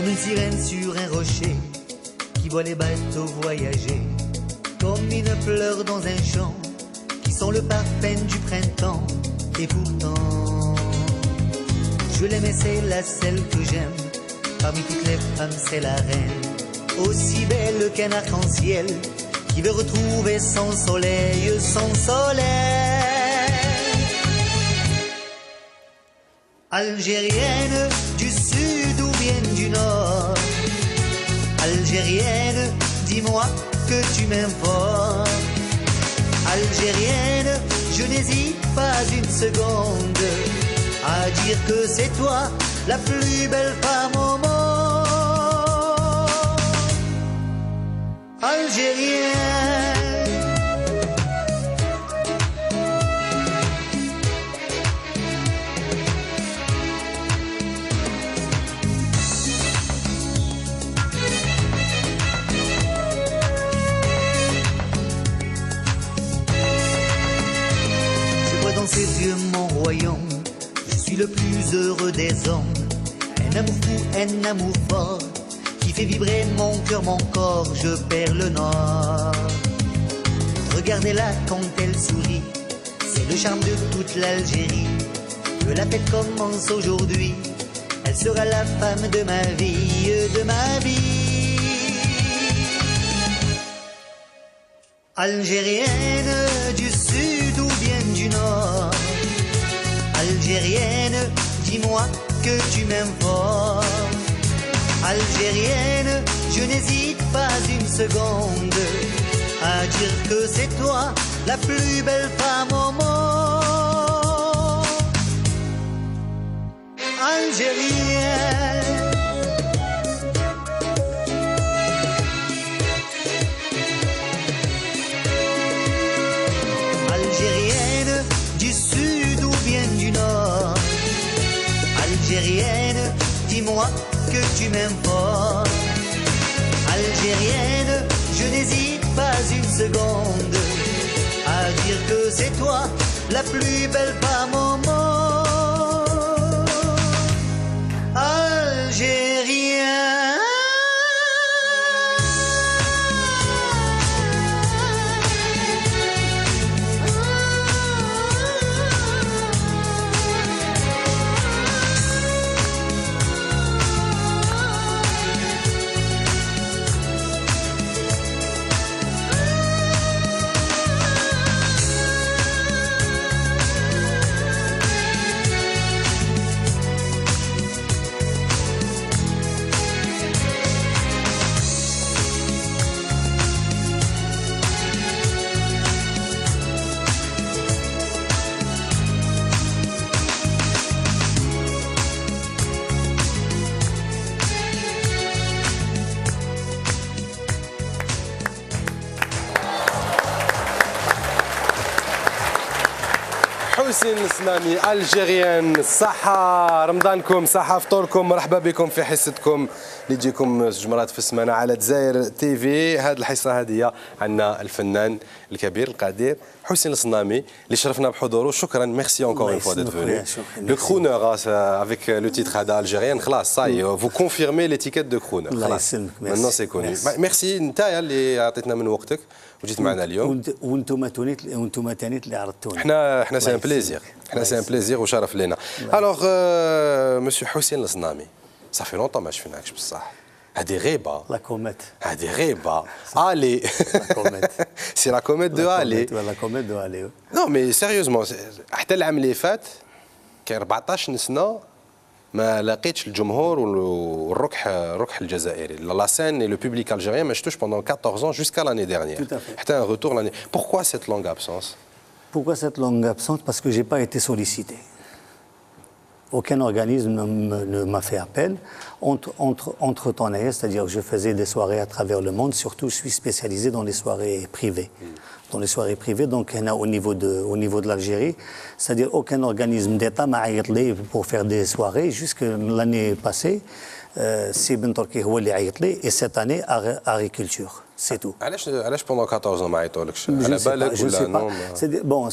une sirène sur un rocher qui voit les bateaux voyager, comme une fleur dans un champ qui sent le parfum du printemps. Et pourtant, je l'aime et c'est la celle que j'aime. Parmi toutes les femmes, c'est la reine, aussi belle qu'un arc-en-ciel qui veut retrouver son soleil, son soleil. Algérienne du sud ou bien du nord, Algérienne, dis-moi que tu m'aimes fort. Algérienne, je n'hésite pas une seconde à dire que c'est toi la plus belle femme au monde. Algérienne. Dans ses yeux mon royaume, je suis le plus heureux des hommes. Un amour fou, un amour fort, qui fait vibrer mon cœur, mon corps, je perds le nord. Regardez-la quand elle sourit, c'est le charme de toute l'Algérie. Que la fête commence aujourd'hui, elle sera la femme de ma vie, de ma vie. Algérienne du sud ou bien du nord, Algérienne, dis-moi que tu m'aimes fort. Algérienne, je n'hésite pas une seconde à dire que c'est toi la plus belle femme au monde. Algérienne. Algérienne du sud ou bien du nord, Algérienne, dis-moi que tu m'aimes fort. Algérienne, je n'hésite pas une seconde à dire que c'est toi la plus belle femme au monde. Algérienne. حسين السنامي الجيريان. صحة رمضانكم، صحة فطوركم، مرحبا بكم في حصتكم اللي تجيكم زوج مرات في السمانة على دزاير تي في. هذه الحصة هذه عندنا الفنان الكبير القدير حسين السنامي اللي شرفنا بحضوره. شكرا، ميرسي encore une fois d'être venu. Le crooner avec le titre هذا الجيريان خلاص صاي vous confirmez l'étiquette de crooner خلاص maintenant c'est connu. ميرسي نتايا اللي عطيتنا من وقتك وجيت معنا اليوم. وانتم تانيت اللي عرضتوني. احنا سي ان بليزير، احنا سي ان بليزير وشرف لنا. الوغ مسيو حسين السنامي صافي لونطون ما شفناكش بصح. هذه غيبه لا كوميت، هذه غيبه الي سي لا كوميت دو الي. لا كوميت دو الي. نو مي سيريوزمون حتى العام اللي فات كان 14 سنه ما لقيتش الجمهور والركح الجزائري. لا سين et le public algérien ما شفتوش pendant 14 ans jusqu'à l'année dernière. حتى un retour l'année. Pourquoi cette longue absence? Pourquoi cette longue absence? Parce que j'ai pas été sollicité. Aucun organisme ne m'a fait appel. Entre-temps, c'est-à-dire que je faisais des soirées à travers le monde. Surtout, je suis spécialisé dans les soirées privées. Dans les soirées privées, donc au niveau de l'Algérie, c'est-à-dire aucun organisme d'État m'a appelé pour faire des soirées. Jusque l'année passée, c'est Ben Turki qui a appelé, et cette année, agriculture. c'est tout. علاش pendant 14 ans ما عيطولكش Je على ne sais pas, بالك je ne ولا sais pas. نو Bon,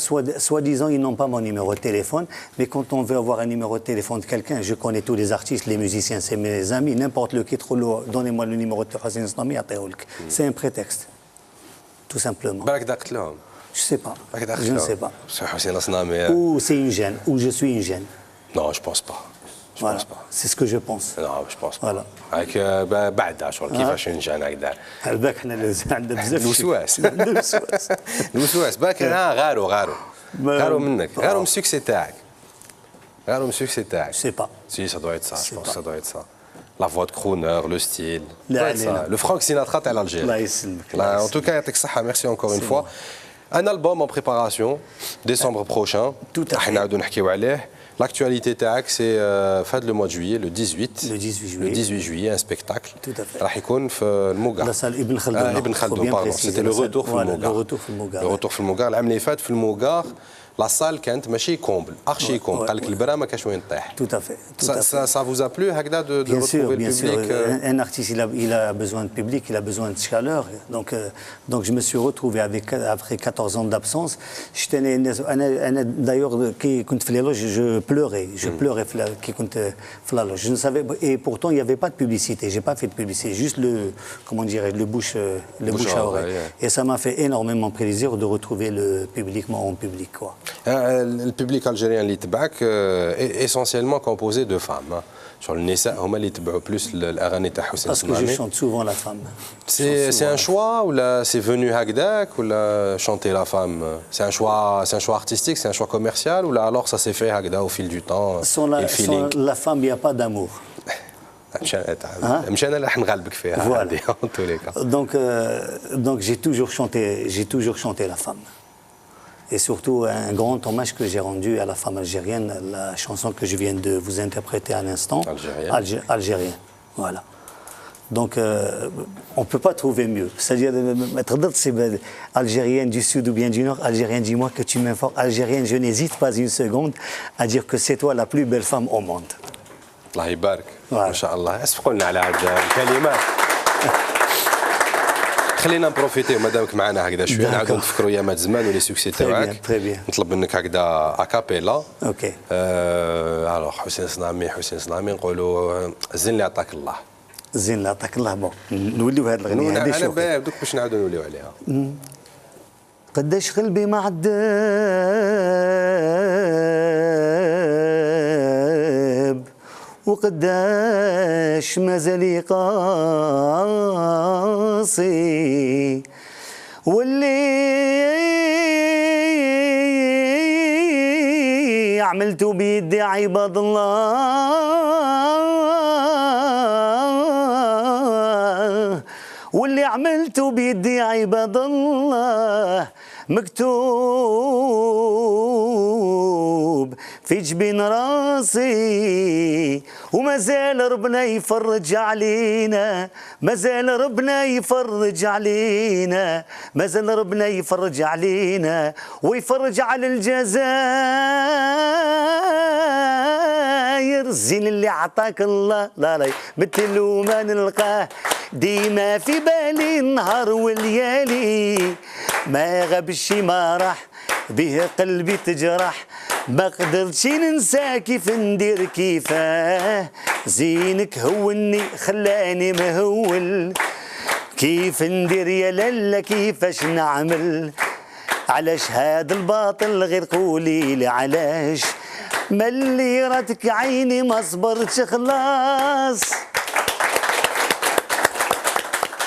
soi-disant, ils n'ont pas mon numéro de téléphone, mais quand on veut avoir un numéro de téléphone de quelqu'un, je connais tous les artistes, les musiciens, c'est mes amis, n'importe lequel trop lourd, donnez-moi le numéro de Hossein Slami, c'est un prétexte, tout simplement. بالك دقت لهم Je ne sais pas, بالك دقت je ne لهم sais pas. سي حسين الصنامي Ou c'est une gêne, ou je suis une gêne. Non, je pense pas. Je Voilà, pense pas. c'est ce que je pense. Non, je pense pas. Voilà. هاك بعدها شغل كيفاش نجان هكذا. هذاك حنا عندنا بزاف الوسواس. عندنا الوسواس. الوسواس باك غاروا منك غاروا من السكسي تاعك. غاروا من السكسي تاعك. Je sais pas. Si, ça doit être ça, je pense que ça doit être ça. La voix de crooner, le style. لا Ça doit être ça. علينا. Le Frank Sinatra تاع l'Algérie. الله يسلمك. En tout cas, يعطيك الصحة, merci encore une fois. Un album en préparation, décembre prochain. Tout à fait. احنا نعاودوا نحكيو عليه. L'actualité تاعك c'est fin le mois de juillet, le 18. Le 18 juillet. Le 18 juillet, un spectacle. Tout à fait. راح يكون في الموقع. La salle Ibn Khaldoun. Ibn Faut Khaldoun, bien pardon. préciser. C'était le La salle- retour في voilà, الموقع. le retour في الموقع. Le retour في الموقع. العام اللي فات في الموقع لا سال كانت ماشي كومبل ارشي كومبل قال لك البرا ما كاش وين طيح. Tout à fait. Tout à fait. Ça vous a plu هكذا de Bien sûr, retrouver le bien sûr. public Un artiste, il a besoin de public, il a besoin de chaleur. Donc je me suis retrouvé après 14 ans d'absence. D'ailleurs, quand je pleurais. Je pleurais quand je ne savais pas. Et pourtant, il n'y avait pas de publicité. Je n'ai pas fait de publicité. Juste le bouche à oreille. Et ça m'a fait énormément plaisir de retrouver le public, en public, quoi. Le public algérien اللي تبعك est essentiellement composé de femmes. Sur النساء هما اللي يتبعوا plus الاغاني تاع حسين Parce que je الصنامي. chante souvent la femme. C'est un choix ou là c'est venu هكذاك ou là chanter la femme c'est un choix artistique, c'est un choix commercial ou là alors ça s'est fait هكذا au fil du temps Sans et le feeling. la femme, il n'y a pas d'amour. مش انا اللي راح نغلبك فيها Voilà. هذه en tous les cas. Donc j'ai toujours chanté la femme. Et surtout un grand hommage que j'ai rendu à la femme algérienne, la chanson que je viens de vous interpréter à l'instant. Algérienne. Voilà. Donc on ne peut pas trouver mieux. C'est-à-dire, algérienne du sud ou bien du nord, algérienne, dis-moi que tu m'informes. Algérienne, je n'hésite pas une seconde à dire que c'est toi la plus belle femme au monde. الله يبارك Voilà. ما شاء الله اسبقوا لنا على هذه الكلمات. خلينا نبروفيتي مادامك معنا هكذا شويه نعاودوا نفكروا ايامات زمان ولي سوكسي تاعك. Très bien. نطلب منك هكذا اكابيلا. اوكي. الوغ حسين صنامي نقولوا زين اللي عطاك الله. زين لا يعطيك الله. بون نوليو هذه الغنية هذه انا شوف. دوك باش نعاودوا نوليو عليها. قداش قلبي معذب وقداش مازال قاسي واللي عملته بيدي عباد الله واللي عملته بيدي عباد الله مكتوب في جبين راسي وما زال ربنا يفرج علينا ما زال ربنا يفرج علينا ما زال ربنا يفرج علينا ويفرج على الجزائر الزين اللي عطاك الله لا لا مثل وما نلقاه ديما في بالي النهار والليالي ما غابش ما راح به قلبي تجرح ما قدرتش ننسى كيف ندير كيفاه زينك هوني خلاني مهول كيف ندير يا لالا كيفاش نعمل علاش هذا الباطل غير قولي لي علاش ملي راتك عيني ما صبرتش خلاص.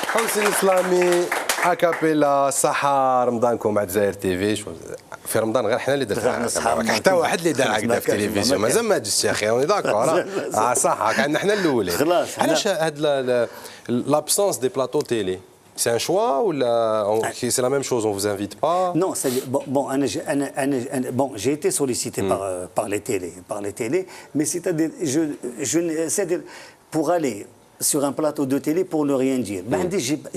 حسين الصنامي اكابيلا صحة رمضانكم مع الجزائر تي في في رمضان غير حنا اللي درنا حتى واحد اللي دار هكذا في التلفزيون مازال ما جيتش يا اخي اوني داكور صح عندنا حنا الاولين. علاش هاد l'absence des plateaux télé c'est un choix ou c'est la même chose on vous invite pas? Non, j'ai été sollicité par les télés, mais c'est-à-dire c'est-à-dire pour aller sur un plateau de télé pour ne rien dire.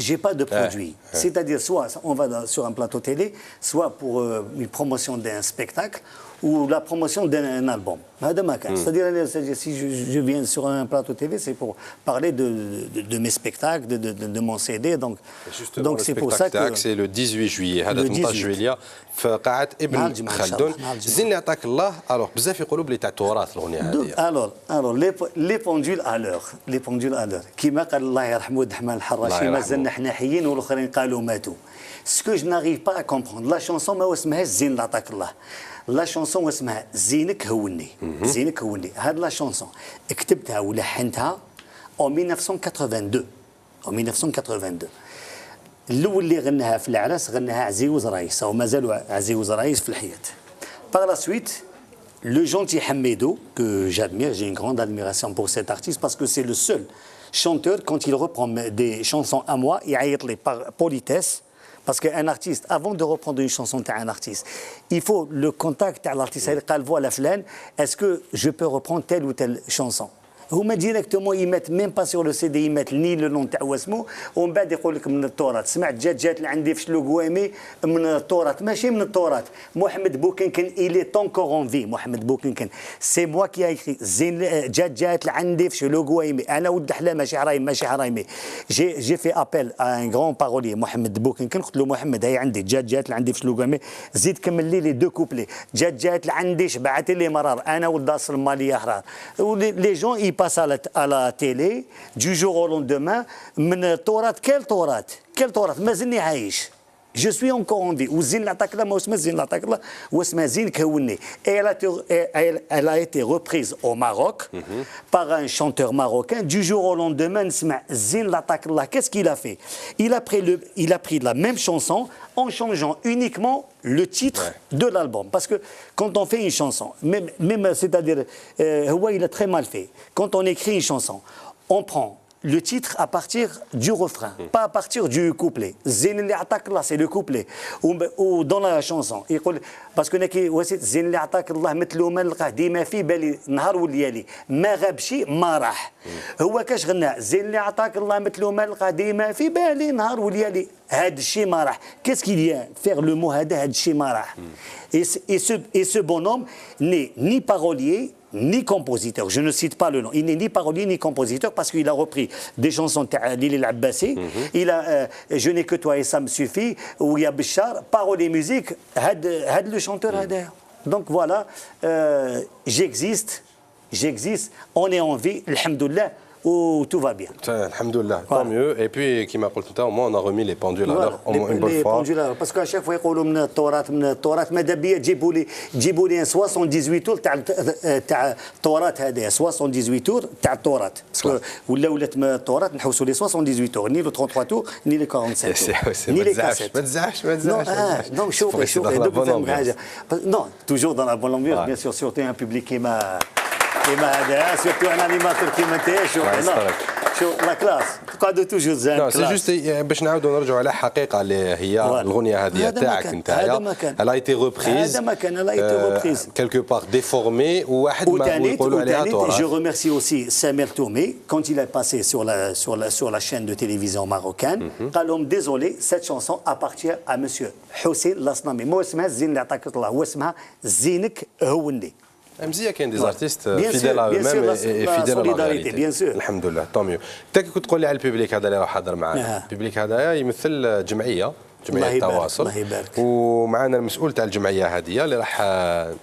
J'ai pas de produit. C'est-à-dire soit on va sur un plateau télé, soit pour une promotion d'un spectacle, ou la promotion d'un album. C'est-à-dire, si je viens sur un plateau TV, c'est pour parler de mes spectacles, de mon CD. Donc c'est pour ça que... c'est le 18 juillet. هذا 18 juillet في قاعة ابن خلدون. زين اللي عطاك الله. Alors بزاف يقولوا بلي تاع التراث الأغنية هذه. Alors les pendules à l'heure. كيما قال الله يرحمه الدحمان الحراشي مازلنا حنا حيين والاخرين قالوا ماتوا. Ce que je n'arrive pas à comprendre, la chanson ما اسمهاش زين اللي عطاك الله. لا شونسون اسمها زينك هوني. زينك هوني. هاد لا شونسون كتبتها ولحنتها en 1982. En 1982. الاول اللي غناها في العراس غناها عزيوز رايس او مازالوا عزيوز رايس في الحياه. Par la suite, le gentil Hamidou, que j'admire, j'ai une grande admiration pour cet artiste parce que c'est le seul chanteur, quand il reprend des chansons à moi, il y a par politesse. Parce qu'un artiste, avant de reprendre une chanson d'un artiste, il faut le contact à l'artiste. Est-ce que je peux reprendre telle ou telle chanson? هما ديريكتومون يمات ميم با سور لو سي دي يمات ني لو نون تاع واسمو ومن بعد يقول لك من التراث. سمعت جات لعندي في شلو قوامي من التراث ماشي من التراث. محمد بوكنكن إلي تونكور اون في. محمد بوكنكن سي موا كي ايكري زين جات لعندي في شلو قوامي. انا ولد حلا ماشي حرايمي جي في ابل ان غران بارولي محمد بوكنكن. قلت له محمد هاي عندي جات لعندي في شلو قوامي زيد كمل لي دو كوبلي. جات لعندي شبعت لي مرار انا ولد اصل مالي احرار. لي جون passe à la télé du jour au lendemain. Quel Torah مازلني عايش. Je suis encore en vie. وزين اللي عطاك الله ما اسمها زين اللي عطاك الله واسمها زين كوني. Elle a été reprise au Maroc par un chanteur marocain. Du jour au lendemain نسمع زين اللي عطاك الله. Qu'est-ce qu'il a fait? Il a pris la même chanson en changeant uniquement le titre de l'album. Parce que quand on fait une chanson, même c'est-à-dire, il a très mal fait. Quand on écrit une chanson, on prend le titre à partir du refrain, pas à partir du couplet. Zin li atak Allah, c'est le couplet. Ou dans la chanson, il dit, parce que نكي وسيت زين اللي عطاك الله مثل ما نلقاه ديما في بالي نهار والليالي ما غاب شيء ما راح. هو كاش غنى زين اللي عطاك الله مثل ما نلقاه ديما في بالي نهار والليالي هاد الشيء ما راح. Qu'est-ce qu'il y a faire le mot هذا هاد الشيء ما راح. Et ce bonhomme n'est ni parolier ni compositeur. Je ne cite pas le nom. Il n'est ni parolier ni compositeur parce qu'il a repris des chansons de Lili El-Abbasi. Il a Je n'ai que toi et ça me suffit. Ou il y a Bichar. Paroles et musique. Had le chanteur. Donc voilà, j'existe. On est en vie. Alhamdoulilah. Où tout va bien. Alhamdoulilah, tant mieux. Et puis, qui m'a dit, au moins on a remis les pendules à l'heure, au moins une bonne fois. Parce qu'à chaque fois, ils disent من التراث ماذا بيا جيبوا لي 78 تور تاع التراث هذا 78 تور تاع التراث. باسكو ولات التراث نحوسوا لي 78 تور ني لو 33 تور ني لي 47 تور ني لي كاسيت. ما تزعفش. Non, شوفي non, toujours dans la bonne ambiance, bien sûr, surtout un public qui m'a هذا surtout un animateur كيما انت شو لا كلاس تقعدوا توجور زين. لا سي جوست باش نعاودوا نرجعوا على حقيقه اللي هي الاغنيه هذه تاعك نتايا. Elle a été reprise. هذا ما كان elle a été reprise quelque part déformée وواحد ما يقولوا عليها تراث. Je remercie aussi Samir Toumé quand il est passé sur la chaîne de télévision marocaine. قال لهم désolé cette chanson appartient à monsieur حسين الأصنامي. مو اسمها زين اللي عطاك الله هو اسمها زينك هوني. مزيان كاين دي زارتيست فيديل ا eux-mêmes et fidèles à la réalité. Bien sûr. الحمد لله طون ميو. انت كنت تقول لي على الببليك هذا اللي راه حاضر معنا. الببليك هذا يمثل جمعيه التواصل. الله يبارك. ومعنا المسؤول تاع الجمعيه هذه اللي راح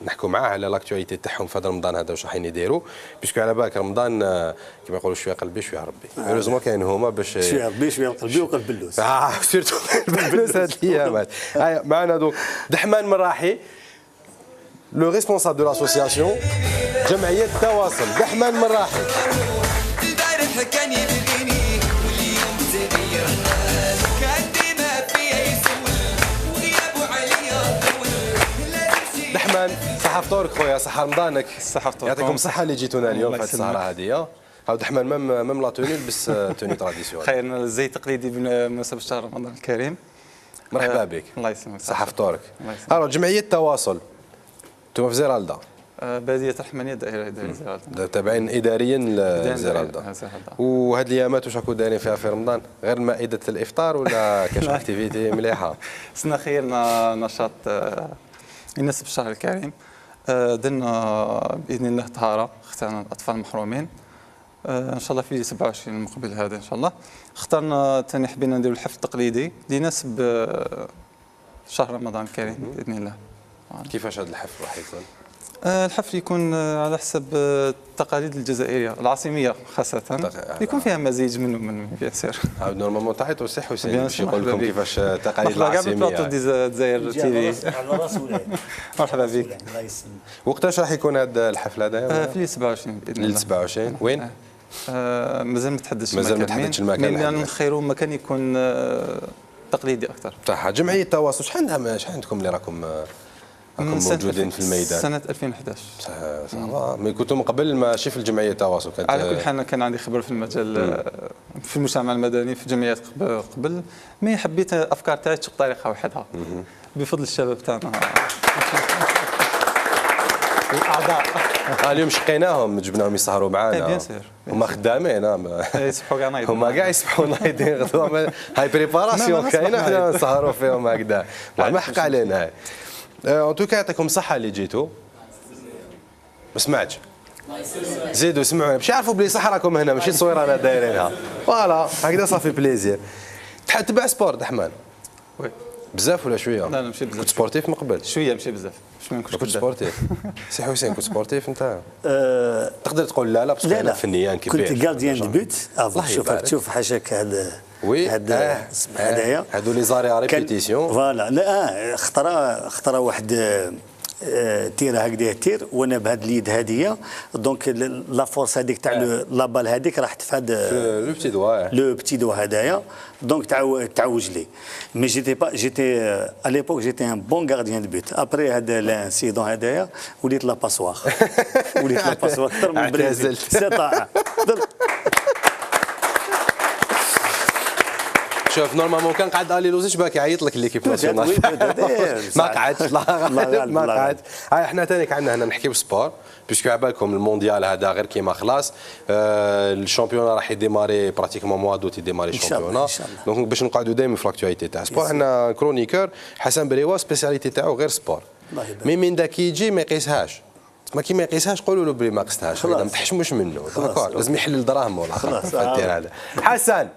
نحكوا معاه على لاكتواليتي تاعهم في هذا رمضان هذا واش رايحين يديروا باسكو على بالك رمضان كما يقولوا شويه قلبي شويه ربي. هيروزمون كاين هما باش شويه ربي شويه قلبي وقلب اللوز. سيرتو اللوز هذه الايامات. معنا دوك دحمان مراحي le responsable de l'association جمعية التواصل دحمان مراحي. دحمان صحة فطورك خويا صحة رمضانك. صحة فطوركم. يعطيكم الصحة اللي جيتونا اليوم في هذه السهرة هذه. هاو دحمان ميم لا توني لبس توني تراديسيونيل. خير زي تقليدي بمناسبة شهر رمضان الكريم. مرحبا بك. الله يسلمك. صحة فطورك. alors جمعية التواصل انتم في زيرالدا. بادية الرحمانية دائرة زيرالدا. تابعين إداريا لزيرالدا. وهاد الأيامات واش راكم دايرين فيها في رمضان؟ غير مائدة الإفطار ولا كاش اكتيفيتي مليحة؟ سنا خير نشاط يناسب الشهر الكريم. درنا باذن الله طهاره، اخترنا الاطفال المحرومين ان شاء الله في 27 المقبل هذا ان شاء الله. اخترنا ثاني حبينا نديروا الحفل التقليدي اللي يناسب شهر رمضان الكريم باذن الله. كيفاش هذا الحفل راح يكون؟ الحفل يكون على حسب التقاليد الجزائريه العاصميه خاصه، يكون فيها مزيج من بيان سير. نورمالمون تعيطوا سي حسين باش يقول لكم كيفاش التقاليد العاصميه. العاصميه. دزاير تي في. مرحبا بك. وقتاش راح يكون هذا الحفل هذا؟ في 27 باذن الله. 27 وين؟ مازال ما تحددش المكان. مازال ما تحددش المكان. ملي نخيروا مكان يكون تقليدي اكثر. صح. جمعيه التواصل شحال عندكم اللي راكم موجودين في الميدان؟ سنة 2011. صافا مي كنتوا من قبل ماشي في الجمعيه التواصل؟ كانت على كل حال كان عندي خبره في المجال في المجتمع المدني في جمعيات قبل، مي حبيت افكار تاعي تشق طريقه وحدها بفضل الشباب تاعنا الاعضاء. اليوم شقيناهم جبناهم يسهروا معنا. بيان سير. هما خدامين. يسبحوا كاع نايضين. هما كاع يسبحوا نايضين غدوه. هاي بريباراسيون كاينه حنا نسهروا فيهم هكذا. ما حق علينا. ان توكا يعطيكم الصحه اللي جيتوا. ما سمعتش. زيدوا سمعونا باش يعرفوا بلي صح راكم هنا ماشي تصويره انا دايرينها. فوالا هكذا صافي بليزير. تحب تتبع سبور الرحمن؟ وي. بزاف ولا شويه؟ لا ماشي بزاف. كنت سبورتيف من قبل؟ شويه ماشي بزاف. ما كنت سبورتيف. سي حسين كنت سبورتيف انت؟ تقدر تقول لا باسكو انا فنيان كبير. كنت جارديان دو بوت. شوف حاشاك هذا. وي هذايا هادو لي زاري ريبيتيسيون. فوالا لا خطره واحد تير هكذا تير وانا بهذه اليد هذه دونك لا فورس هذيك تاع لا بال هذيك راح تفاد لو بتي دو هذايا دونك تعوج لي مي جيتي ا ليبوك جيتي ان بون غارديان دو بوت ابري هذا الانسيدون هذايا وليت لا باسوار اكثر من بريزيل استطاع. شوف نورمالمون كان قاعد الي لوزيش باك يعيط لك ليكيب ناسيونال. ما قعدش ما قعدش. هاي احنا ثاني عندنا هنا نحكيو سبور بيسكو على بالكم المونديال هذا غير كيما خلاص الشامبيون راح يديماري براتيكمون موا دوت يديماري الشامبيون دونك باش نقعدوا دائما في لاكتواليتي تاع سبور. عندنا كرونيكور حسن بريوا سبيسياليتي تاعو غير سبور مي من داك يجي ما يقيسهاش ما كي ما يقيسهاش قولوا له بلي ما قستهاش ما تحشموش منه داكور لازم يحلل دراهمه ولا خلاص هذا حسن.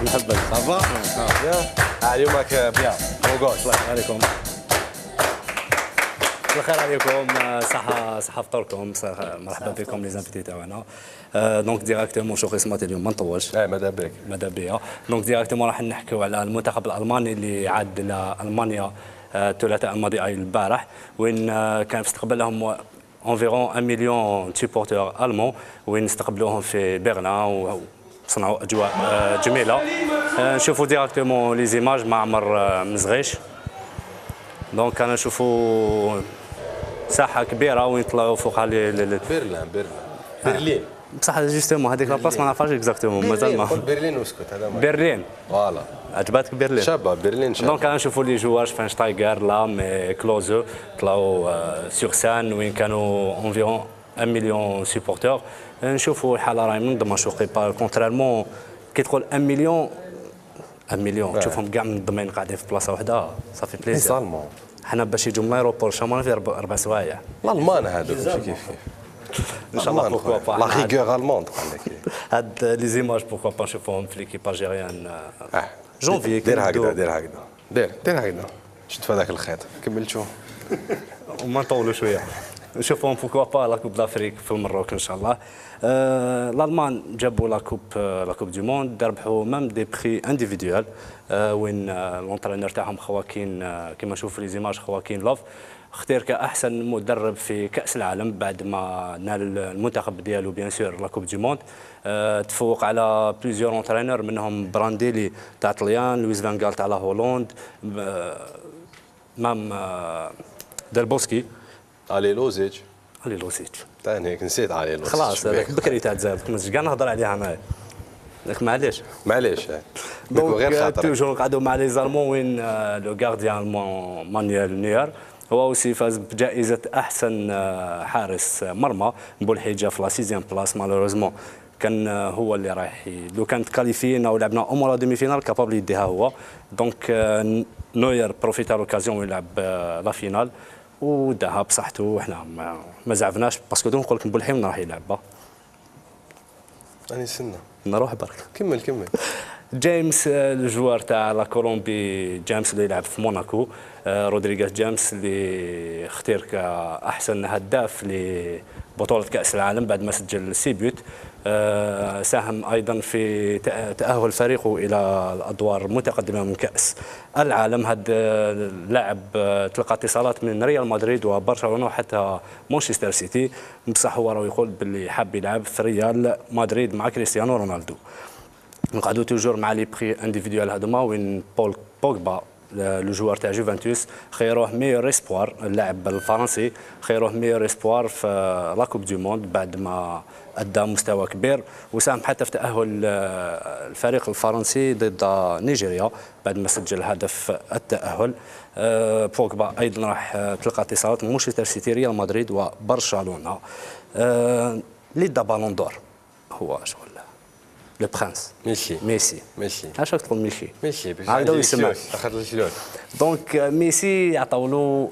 نحبك صافا اليوم راك بيان وقول الله عليكم الخير عليكم صحة فطوركم مرحبا بكم لي زانفيتي تاعنا دونك ديراكتومون شو قسمات اليوم ما نطولش ماذا بك ماذا بيا دونك ديراكتومون راح نحكيو على المنتخب الالماني اللي عاد لالمانيا الثلاثاء الماضي اي البارح وين كان في استقبالهم انفيرون 1 مليون سيبورتور المون وين استقبلوهم في برلين صنعوا اجواء جميله. نشوفوا ديراكتومون لي زيماج مع عمر مزغيش دونك انا نشوفوا ساحه كبيره وين طلعوا فوقها برلين بصح جوستومون هذيك لابلاص ما نعرفهاش اكزاكتومون مازال ما برلين واسكت هذا برلين فوالا عجبتك برلين شابه برلين شابه دونك انا نشوفوا لي جوار شفاينشتايغر لا مي كلوزو طلعوا سور سان وين كانوا انفيرون 1 مليون سيبورتور نشوفوا الحاله راهي منظمه شوقي كونترالمون كي تقول 1 مليون تشوفهم كاع منظمين قاعدين في بلاصه واحده صافي بليزير. حنا باش يجوا من الايروبور شامون في 4 سوايع الالمان هذوك ماشي كيف ان شاء الله بوكوا با لا ريغور الموند قال لك هاد لي زيماج بوكوا با نشوفوهم في ليكيب الجيريان جونفي دير هكذا دير هكذا شد في هذاك الخيط كمل شوف وما نطولوا شويه نشوفهم بوكوا با لا كوب دافريك في المروك ان شاء الله. الالمان جابوا لا كوب دو موند ربحوا مام دي بري انديفيدوال وين لونترينور تاعهم خواكين كما نشوفوا لي زيماج خواكين لوف اختير كاحسن مدرب في كاس العالم بعد ما نال المنتخب ديالو بيان سور لا كوب دو موند. تفوق على بليزيور اونترينور منهم برانديلي تاع طليان لويس فان غال تاع لا هولوند مام دالبوسكي الي لوزيتش ثاني نسيت علي لوزيتش خلاص هذاك بكري تاع الجزائر كنت كاع نهضر عليها معايا داك معليش غير خاطر توجور نقعدوا مع لي زالمون وين لو غارديان المون مانويل نيير هو اوسي فاز بجائزه احسن حارس مرمى بولحيجه في لا 6 بلاص مالوروزمون كان هو اللي رايح لو كانت كاليفينا ولعبنا امور ديمي فينال كابابل يديها هو. دونك نوير بروفيتا لوكازيون ويلعب لا فينال وداها بصحته وحنا ما زعفناش باسكو دونك نقول لك بولحيم راح يلعبها. راني نستنى نروح برك. كمل. جيمس الجوار تاع لا كولومبي، جيمس اللي يلعب في موناكو، رودريغيز جيمس اللي اختير كأحسن هداف لبطولة كأس العالم بعد ما سجل 6 بيوت. ساهم أيضا في تأهل فريقه إلى الأدوار المتقدمة من كأس العالم. هذا اللاعب تلقى اتصالات من ريال مدريد وبرشلونة وحتى مانشستر سيتي، بصح هو راه يقول باللي حاب يلعب في ريال مدريد مع كريستيانو رونالدو. نقعدوا توجور مع لي بري انديفيدوال هذوما وين بول بوغبا لو جوار تاع جوفنتوس خيروه ميور اسبوار، اللاعب الفرنسي خيروه ميور اسبوار في لا كوب دو موند بعد ما ادى مستوى كبير، وساهم حتى في تاهل الفريق الفرنسي ضد نيجيريا بعد ما سجل هدف التاهل. بوغبا ايضا راح تلقى اتصالات من مانشستر سيتي، ريال مدريد وبرشلونه. لي دا بالون دور هو شغل لو برانس ميسي. اش تقول ميسي هذا يسمع اخذ الشلون. دونك ميسي عطاو له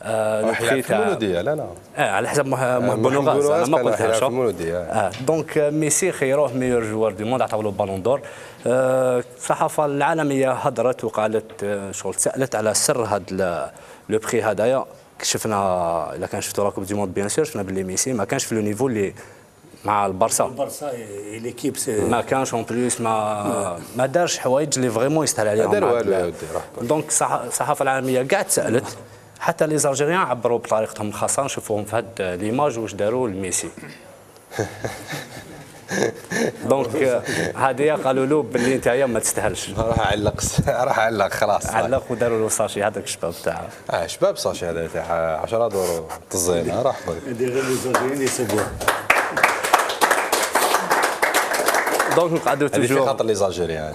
البخي تاع لا على حسب بونوغاز انا ما قلتهاش. دونك ميسي خيروه ميور جوار دو موند، عطاو له بالون دور. الصحافه العالميه هضرت وقالت شغل سالت على سر هذا لو بخي هذايا. شفنا الا كان شفتوا لا كوب دو موند بيان سور شفنا باللي ميسي ما كانش في لو نيفو اللي مع البارسا ليكيب ما كانش اون بليس ما دارش حوايج اللي فريمون يستاهل عليهم. دار والو. دونك الصحافه العالميه كاع تسالت، حتى لي زالجيريان عبروا بطريقتهم الخاصه. نشوفوهم في هاد ليماج واش داروا لميسي. دونك هذه قالوا له باللي نتايا ما تستاهلش. راح اعلق خلاص. علق وداروا له ساشي هذاك الشباب تاع شباب ساشي هذا تاع 10 دور طزينه راح دير لي زالجيريان يسبوا. دونك نقعدوا توجور خاطر لي زالجيريان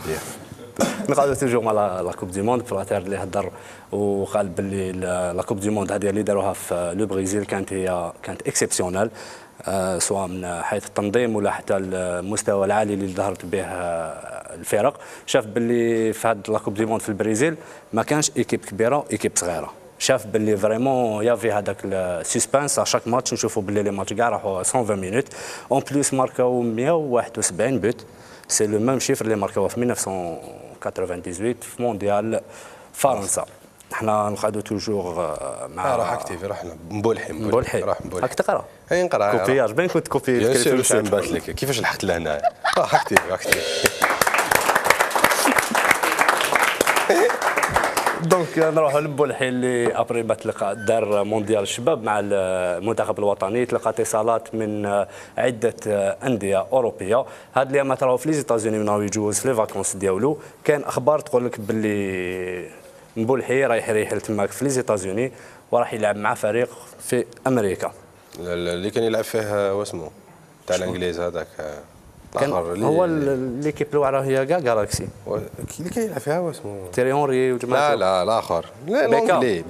نقعدوا توجور مع لا كوب دي موند. بلاتير اللي هضر وقال باللي لا كوب دي موند هذه اللي داروها في لو بريزيل كانت اكسبسيونيل، سواء من حيث التنظيم ولا حتى المستوى العالي اللي ظهرت به الفرق. شاف باللي في هذا لا كوب دي موند في البرازيل ما كانش ايكيب كبيره ايكيب صغيره. شاف باللي فريمون يافي هذاك السسبانس شاك ماتش. نشوفوا باللي لي ماتش كاع راحوا 120 مينوت اون بليس ماركاو 171 بوت. سي لو ميم شيفر اللي ماركاوه في 1998 في مونديال فرنسا. احنا نقعدوا توجور مع راح اكتيفي راح مبولحي راك تقرا. اي نقرا كوبياج باين كنت كوبي كيفاش لحقت لهنا. راح اكتيفي دونك نروحوا لبولحي اللي ابري ما تلقى دار مونديال الشباب مع المنتخب الوطني. تلقى اتصالات من عده انديه اوروبيه. هاد اللي ما تراو في لي زيتازوني من يجوز في لي فاكونس ديالو. كان اخبار تقول لك باللي مبولحي رايح يريحل تماك في لي زيتازوني وراح يلعب مع فريق في امريكا. اللي كان يلعب فيه واسمه تاع الانجليز هذاك كان هو ليكيب الواعره هي كاع جالاكسي اللي كان يلعب فيها واسمه تيري هونري وجماعه. لا الاخر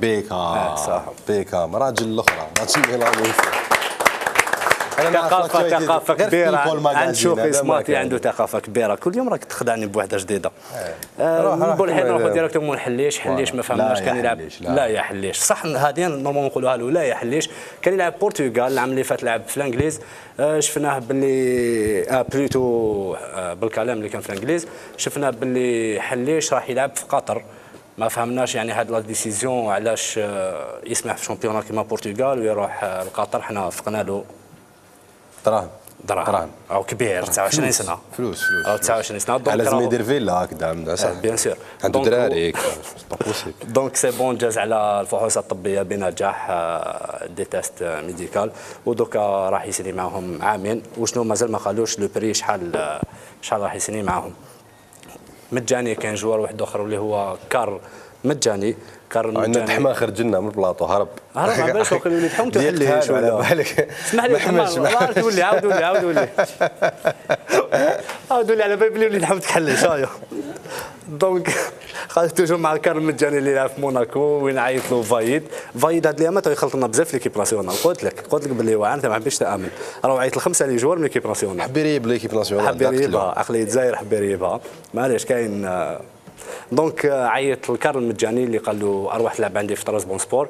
بيكا بيكا راجل الاخرى راجل ميلاني. ثقافه كبيره عند شوقي سماطي عنده ثقافه كبيره. كل يوم راك تخدعني بوحده جديده. نقول نروحوا ديريكتومون حليش ما فهمناش كان يلعب. لا يا حليش صح هذه نورمالمون نقولوها له لا يا حليش. كان يلعب البرتغال العام اللي فات لعب في الانجليز. شفناه باللي بلوتو بالكلام اللي كان في الانجليز شفنا باللي حليش راح يلعب في قطر. ما فهمناش يعني هاد لا ديسيزيون علاش يسمح في شامبيونات كيما البرتغال ويروح لقطر. حنا فقنا له دراهم او كبير 29 سنه فلوس او 29 سنه. دونك لازم يدير فيلا هكذا صح بيان سور عنده دراري. دونك سي بون جاز على الفحوصات الطبيه بنجاح دي تيست ميديكال ودوكا راح يسني معهم عامين. وشنو مازال ما قالوش لو بري شحال راح يسني معهم. مجاني كان جوار واحد اخر اللي هو كار مجاني. عندنا الحما خرجنا من البلاطو هرب باش وكل يولي تحوم تحليش على بالك. اسمح لي عاود تولي عاود لي على بالي يولي تحوم تحليش. دونك قال توجور مع الكار المجاني اللي لعب في موناكو وين عيط له فايد هاد الايامات يخلط لنا بزاف ليكيب ناسيونال قلت لك باللي واعر انت ما حبيتش تامن راه عيط الخمسه لي جوار من ليكيب ناسيونال حب يريب ليكيب ناسيونال حب يريبها عقليه الجزائر حب يريبها معليش كاين دونك عيط الكار المجاني اللي قال له اروح تلعب عندي في طرازبون سبور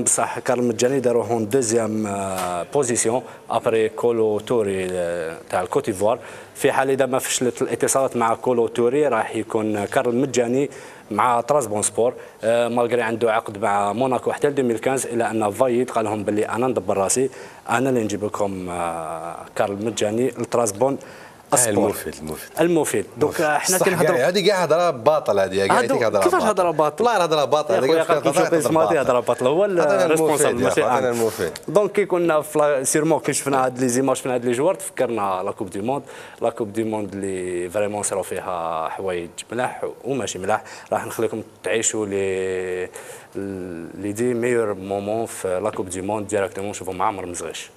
بصح الكار المجاني داروه هون دوزيام بوزيسيون ابري كولو توري تاع الكوتيفوار في حال اذا ما فشلت الاتصالات مع كولو توري راح يكون كار المجاني مع طرازبون سبور مالغري عنده عقد مع موناكو حتى 2015 الا ان فايد قال لهم باللي انا ندبر راسي انا اللي نجيب لكم كار المجاني لطرازبون المفيد دوك احنا كنهضروا هذه كاع هضره باطل هذه كاع كيفاش هضره باطل والله هضره باطل هذه هضره باطل هو الريسبونسابل ماشي انا دونك كي كنا سيرمون كي شفنا هاد لي زيماج شفنا هاد لي جوار تفكرنا لا كوب دي موند اللي فريمون صراو فيها حوايج ملاح وماشي ملاح راح نخليكم تعيشوا لي دي ميور مومون في لا كوب دي موند ديريكتومون نشوفوا مع عمر مزغيش.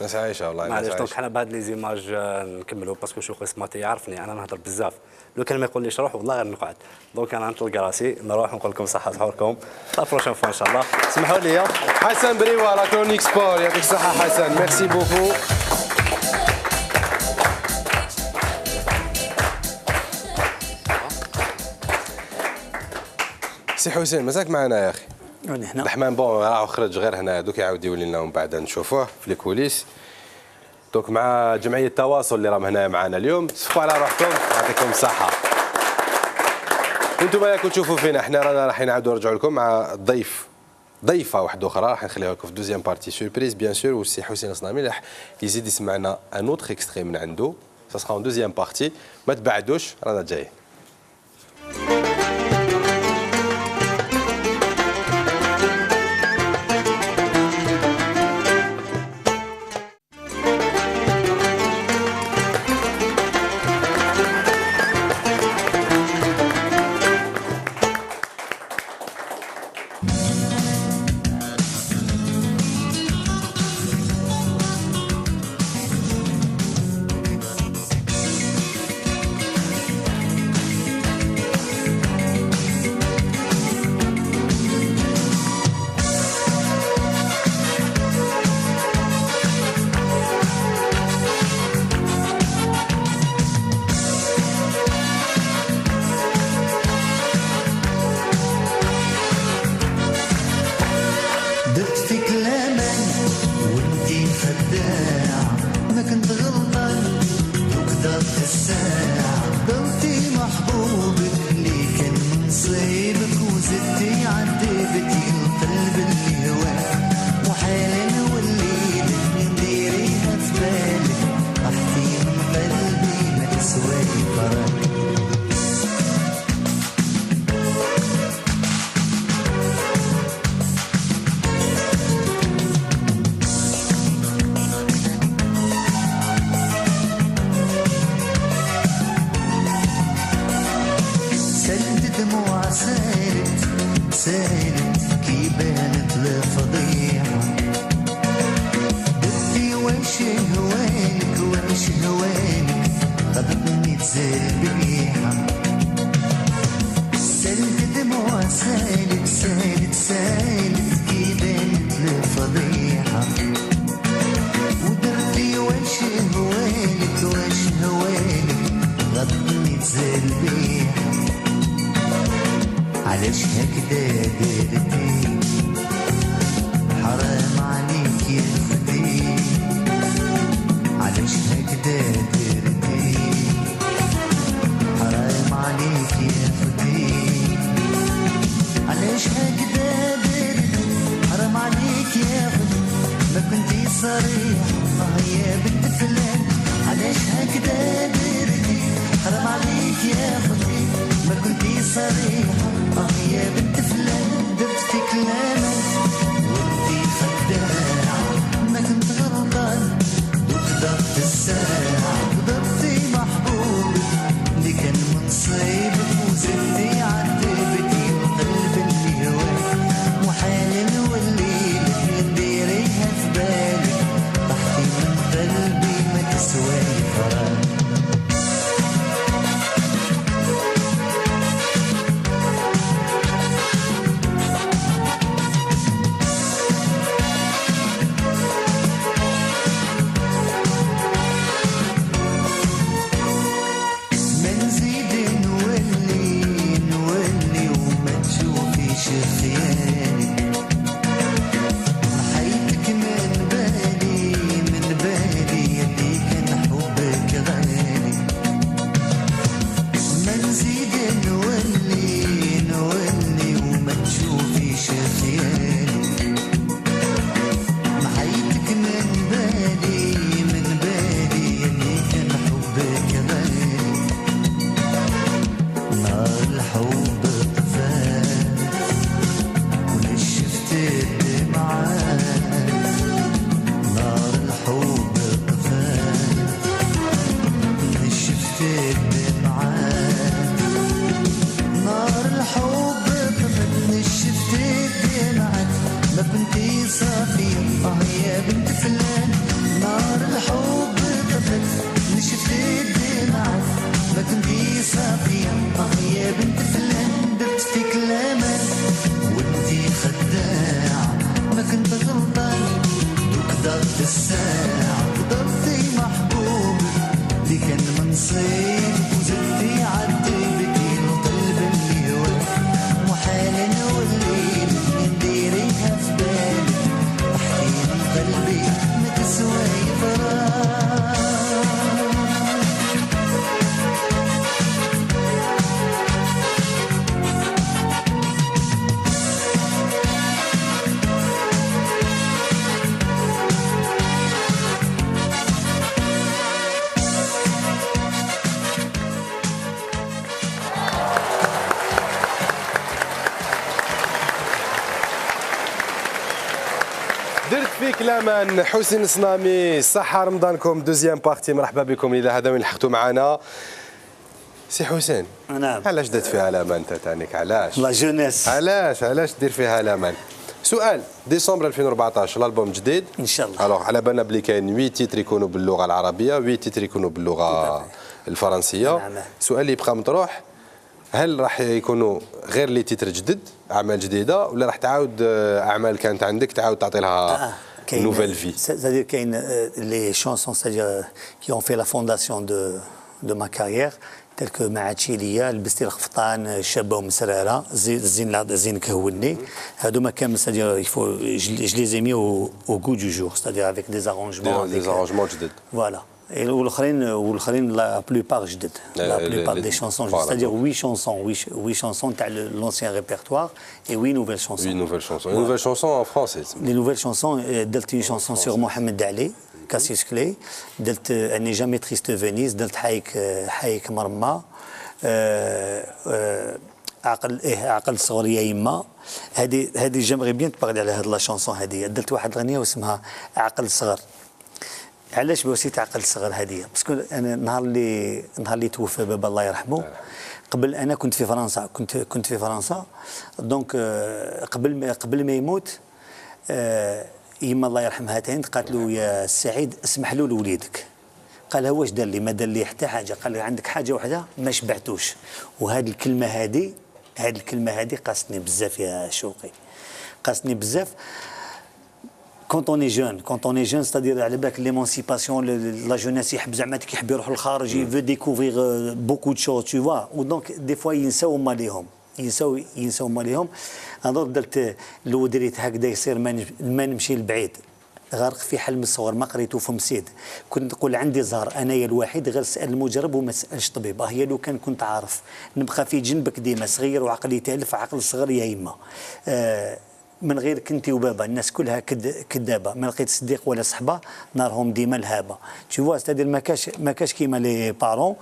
ناس عايشه والله معليش دونك حنا بهاد لي زيماج نكملوا باسكو شو قسماتي يعرفني انا نهضر بزاف لو كان ما يقول ليش روح والله غير نقعد دونك انا نطلق راسي نروح نقول لكم صحه سحوركم لا بروشين فوا ان شاء الله سمحوا لي حسن بريوه لا كرونيك سبور يعطيك الصحه حسن ميرسي بوكو سي حسين مازالك معنا يا اخي الرحمن بون راه خرج غير هنا دوك يعاود يولي لنا ومن بعد نشوفوه في الكوليس دوك مع جمعيه التواصل اللي راهم هنا معنا اليوم تصفوا على روحكم يعطيكم الصحه انتم راكم تشوفوا فينا احنا رانا راح نعاودوا نرجعوا لكم مع ضيفه واحده اخرى راح نخليها لكم في دوزيام بارتي سوربريز بيان سور والسي حسين الصنامي راح يزيد يسمعنا ان اوتر اكستري من عنده سا سرا اون دوزيام بارتي ما تبعدوش رانا جايين. سالت سالت سالت كيبانت الفضيحة ودرتي واش هوالك واش هوالك غضبني تزال بيها علاش هكذا درتي حرام عليك يا خدي علاش هكذا درتي حرام عليك يا خدي علاش هكذا درتي حرام عليك يا خدي ما كنتي صريح يا بنت فلان علاش هكذا درتي حرام عليك يا خدي ما كنتي صريح يا بنت فلان درت في كلامك وانتي خداعة ما كنت غلطان ضربت الساعة وضربتي محبوبك اللي كان من صيبك وزدتي عذبتي القلب اللي هواك محال نوليلك نديريها في بالك طحتي من قلبي ما تسواي فراق درت فيك لامان حسين الصنامي صحة رمضانكم دوزيام بارتي مرحبا بكم إلى هذا وين لحقتوا معنا سي حسين. نعم. علاش درت فيها لامان انت تانيك علاش؟ لا جونيس. علاش دير فيها لامان؟ سؤال ديسمبر 2014 الالبوم جديد ان شاء الله. الوغ على بالنا بلي كاين 8 تيتر يكونوا باللغه العربيه 8 تيتر يكونوا باللغه الفرنسيه. نعم. السؤال اللي يبقى مطروح هل راح يكونوا غير لي تيتر جدد اعمال جديده ولا راح تعاود اعمال كانت عندك تعاود تعطي لها نوفيل في؟ C'est-à-dire qu'il y a les chansons c'est-à-dire qui ont fait la fondation de ma carrière telles que معاتشيلية لبستي القفطان الشابة ومسرارة زين كهوني هذوما كامل c'est-à-dire il faut je les ai mis au goût du jour c'est-à-dire avec des arrangements جدد. Voilà. والاخرين لا بلوبار جدد لا بلوبار دي شانسون c'est-à-dire 8 chansons تاع l'ancien répertoire et 8 nouvelles chansons. 8 nouvelles chansons. Une nouvelle chanson en français. Les nouvelles chansons درت une chanson sur Mohamed Ali Cassius Clay درت اني جامي تريست فينيس درت حايك مرمى عقل صغير يا يما هذه جامغي بيان تبغي على هذه لا شانسون هذه درت واحد الاغنيه واسمها عقل صغر. علاش بوسيت عقل صغر هذه باسكو انا نهار اللي توفى بابا الله يرحمه قبل انا كنت في فرنسا دونك قبل ما يموت يما الله يرحمها تاني قالت له يا سعيد اسمح له لوليدك قال واش دار لي ما دار لي حتى حاجه قال لي عندك حاجه واحده ما شبعتوش وهذه الكلمه هذه هذه الكلمه هذه قاستني بزاف يا شوقي، قاستني بزاف. Quand on est jeune, c'est-à-dire على بالك l'émancipation, la jeunesse يحب زعما كيحب يروح للخارج، il veut découvrir beaucoup de choses, tu vois. Ou donc des fois ينساو ماليهم، ينساو ماليهم. انا درت لو دريت هكذا يصير ما نمشي لبعيد، غارق في حلم الصغر ما قريته في مسيد. كنت نقول عندي زهر انايا الوحيد، غير اسال المجرب وما تسالش طبيب. هي لو كنت عارف نبقى في جنبك ديما صغير وعقلي تالف، عقل صغير يا يما. من غير كنتي وبابا الناس كلها كذابه، ما لقيت صديق ولا صحبه نارهم ديما الهابه. Tu vois, c'est-à-dire ما كاش كيما لي بارون.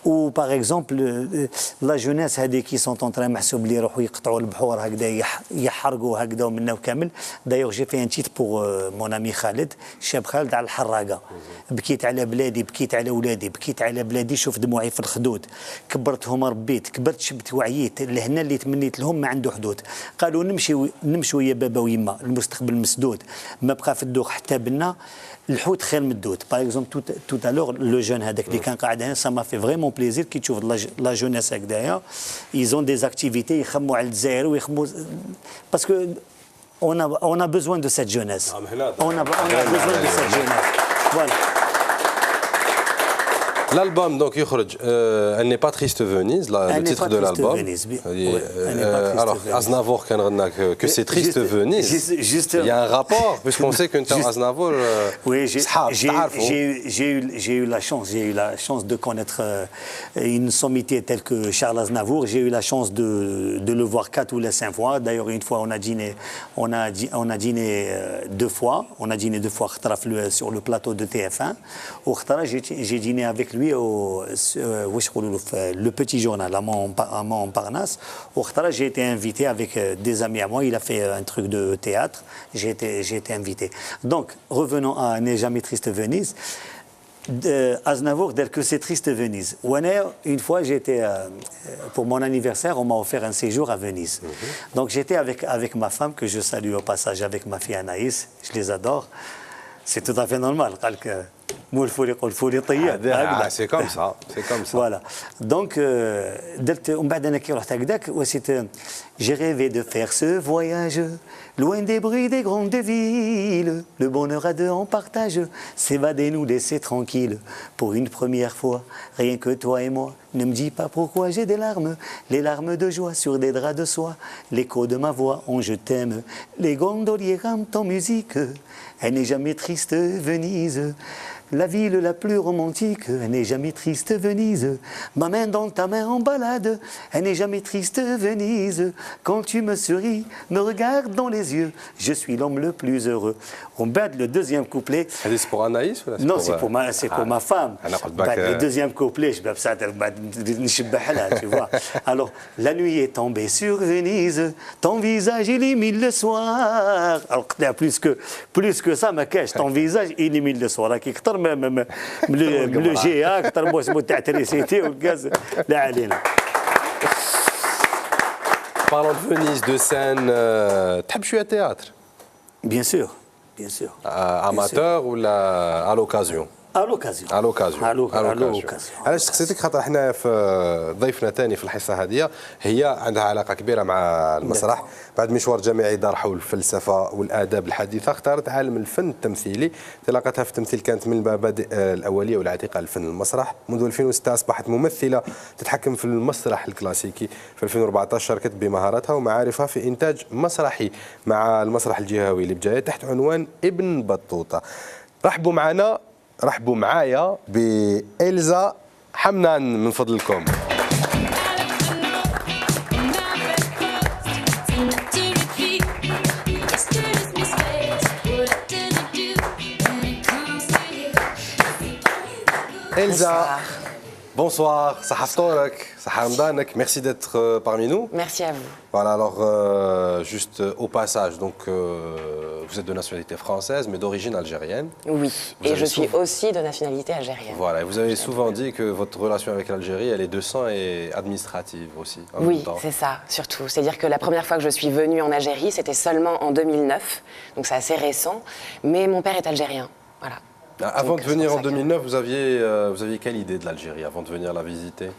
و باغ اكزومبل لا جونيس هذه كي سون اون محسوب لي يروحوا يقطعوا البحور هكذا، يحرقوا هكذا ومنا وكامل. دايوغ جي في ان تيت بور مون امي خالد، الشاب خالد على الحراقه. بكيت على بلادي، بكيت على اولادي، بكيت على بلادي، شوف دموعي في الخدود. كبرتهم ربيت، كبرت شبت وعييت، لهنا اللي تمنيت لهم ما عنده حدود. قالوا نمشي ويا بابا ويما، المستقبل مسدود، ما بقى في الدوق حتى بنا الحوت خير من الدود. باغ اكزومبل توت الوغ لو جون هذاك اللي كان قاعد هنا، سا ما في فريمون بليزير كي تشوف لا جونيس هكذايا ايزون دي اكتيفيتي، يخموا على الجزائر ويخموا باسكو on a besoin de cette jeunesse. On a besoin de cette jeunesse. Voilà. L'album donc يخرج Elle n'est pas triste Venise, le titre de l'album. Alors Aznavour كان غنى que c'est triste Venise. Il y a un rapport puisqu'on sait que Aznavour j'ai eu la chance de connaître une sommité telle que Charles Aznavour. J'ai eu la chance de le voir 4 ou 5 fois. D'ailleurs une fois on a dîné 2 fois. On a dîné 2 fois sur le plateau de TF1. J'ai dîné avec lui au le petit journal à Montparnasse. J'ai été invité avec des amis à moi. Il a fait un truc de théâtre. J'ai été invité. Donc revenons à N'est jamais triste Venise. Aznavour dire que c'est triste Venise. Une fois j'étais pour mon anniversaire, on m'a offert un séjour à Venise. Donc j'étais avec ma femme que je salue au passage, avec ma fille Anaïs. Je les adore. C'est tout à fait normal. C'est comme ça. Voilà. Donc, j'ai rêvé de faire ce voyage, loin des bruits des grandes villes. Le bonheur à deux en partage, s'évader, nous laisser tranquilles. Pour une première fois, rien que toi et moi. Ne me dis pas pourquoi j'ai des larmes, les larmes de joie sur des draps de soie. L'écho de ma voix en je t'aime, les gondoliers rampent en musique. Elle n'est jamais triste Venise. La ville la plus romantique, elle n'est jamais triste Venise. Ma main dans ta main en balade, elle n'est jamais triste Venise. Quand tu me souris, me regarde dans les yeux, je suis l'homme le plus heureux. On bat le deuxième couplet. C'est pour Anaïs ou non, c'est pour ma femme. Le deuxième couplet, je tu vois. Alors, la nuit est tombée sur Venise, ton visage illumine le soir. Alors, plus que ça, ma cache, ton visage illumine le soir. Le GA اكثر من تاع تريسيتي والغاز لا علينا. Parlons de Venise, de Seine, تحب شويه تhéâtre? Bien sûr. Amateur ou à l'occasion? À l'occasion. علاش سقسيتك خاطر احنا في ضيفنا ثاني في الحصه هذه هي عندها علاقه كبيره مع المسرح. بعد مشوار جامعي دار حول الفلسفه والاداب الحديثه اختارت عالم الفن التمثيلي. انطلاقتها في التمثيل كانت من المبادئ الاوليه والعتيقه للفن المسرح. منذ 2006 اصبحت ممثله تتحكم في المسرح الكلاسيكي. في 2014 شاركت بمهاراتها ومعارفها في انتاج مسرحي مع المسرح الجهوي اللي بجايه تحت عنوان ابن بطوطه. رحبوا معايا بإلزا حمنان من فضلكم. إلزا bonsoir, صحة فطورك, صحة رمضانك, merci d'être parmi nous. Merci à vous. Voilà, alors juste au passage, donc vous êtes de nationalité française mais d'origine algérienne. Oui, et je suis aussi de nationalité algérienne. Voilà, et vous avez souvent dit que votre relation avec l'Algérie, elle est de sang et administrative aussi. Oui, c'est ça, surtout. C'est-à-dire que la première fois que je suis venue en Algérie, c'était seulement en 2009, donc c'est assez récent, mais mon père est algérien, voilà. Avant de venir en 2009, vous aviez quelle idée de l'Algérie avant de venir la visiter?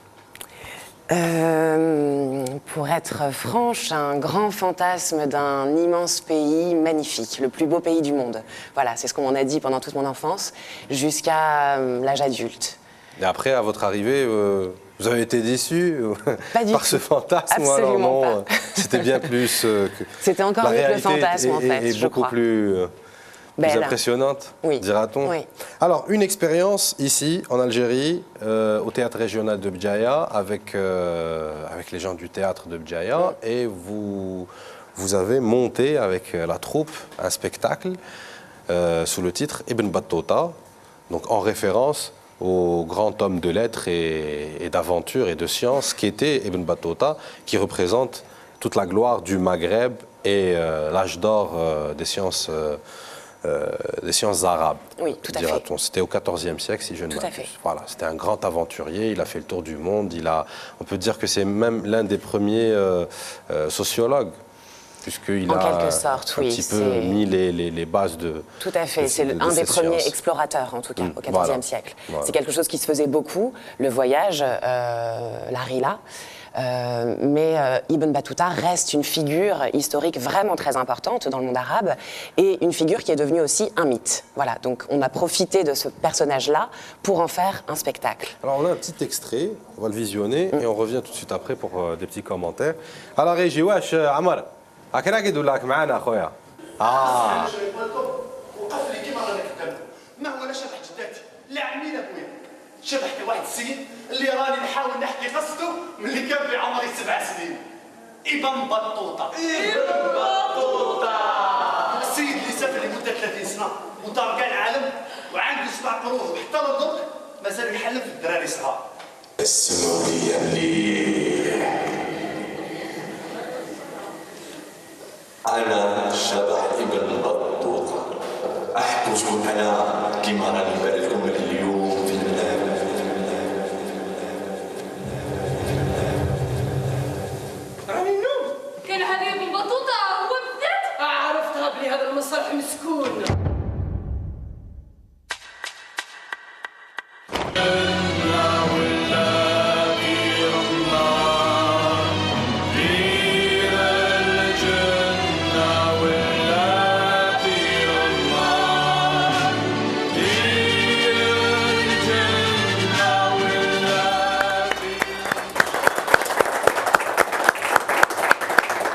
Pour être franche, un grand fantasme d'un immense pays magnifique, le plus beau pays du monde. Voilà, c'est ce qu'on m'en a dit pendant toute mon enfance, jusqu'à l'âge adulte. Et après, à votre arrivée, vous avez été déçu par ce fantasme? Absolument ou alors non, pas. C'était bien plus que C'était encore la mieux que le réalité fantasme, en fait, est je beaucoup crois. plus Belle. impressionnante, Oui. dira-t-on. Oui. Alors, une expérience ici, en Algérie, au théâtre régional de Bdjaïa, avec les gens du théâtre de Bdjaïa, et vous avez monté avec la troupe un spectacle sous le titre Ibn Battuta, donc en référence au grand homme de lettres et d'aventure et de science qui était Ibn Battuta, qui représente toute la gloire du Maghreb et l'âge d'or des sciences arabes. Oui, tout à fait. dira-t-on. C'était au XIVe siècle, si je ne Tout à m'abuse. fait. Voilà, c'était un grand aventurier, il a fait le tour du monde, on peut dire que c'est même l'un des premiers sociologues, puisqu'il En a quelque sorte, un oui, petit peu c'est- mis les bases de... Tout à fait, c'est un des cette premiers science. explorateurs, en tout cas, au XIVe voilà. siècle. Voilà. C'est quelque chose qui se faisait beaucoup, le voyage, la rila. Mais Ibn Battuta reste une figure historique vraiment très importante dans le monde arabe et une figure qui est devenue aussi un mythe. Voilà, donc on a profité de ce personnage-là pour en faire un spectacle. Alors on a un petit extrait, on va le visionner et on revient tout de suite après pour des petits commentaires. Alors Régie, wesh Amar, هكذا كيدير لك معنا اخويا. وقف لي كيما راني قدامك ما هو انا شبح جداتي لا عمي لا بويا شبحت واحد السيد اللي راني نحاول نحكي قصته ملي كان في عمري 7 سنين ابن بطوطه السيد اللي سافر لمده 30 سنه ودار كاع العالم وعنده 7 قروض وحتى للضبط مازال يحلم في الدراري صغار اسمعوا لي مليح أنا شبح ابن بطوطة أحكي شكون أنا كيما راني بارلكم اليوم في المنام راني النوم كان هذا ابن بطوطة هو بالذات عرفتها بلي هذا المسرح مسكون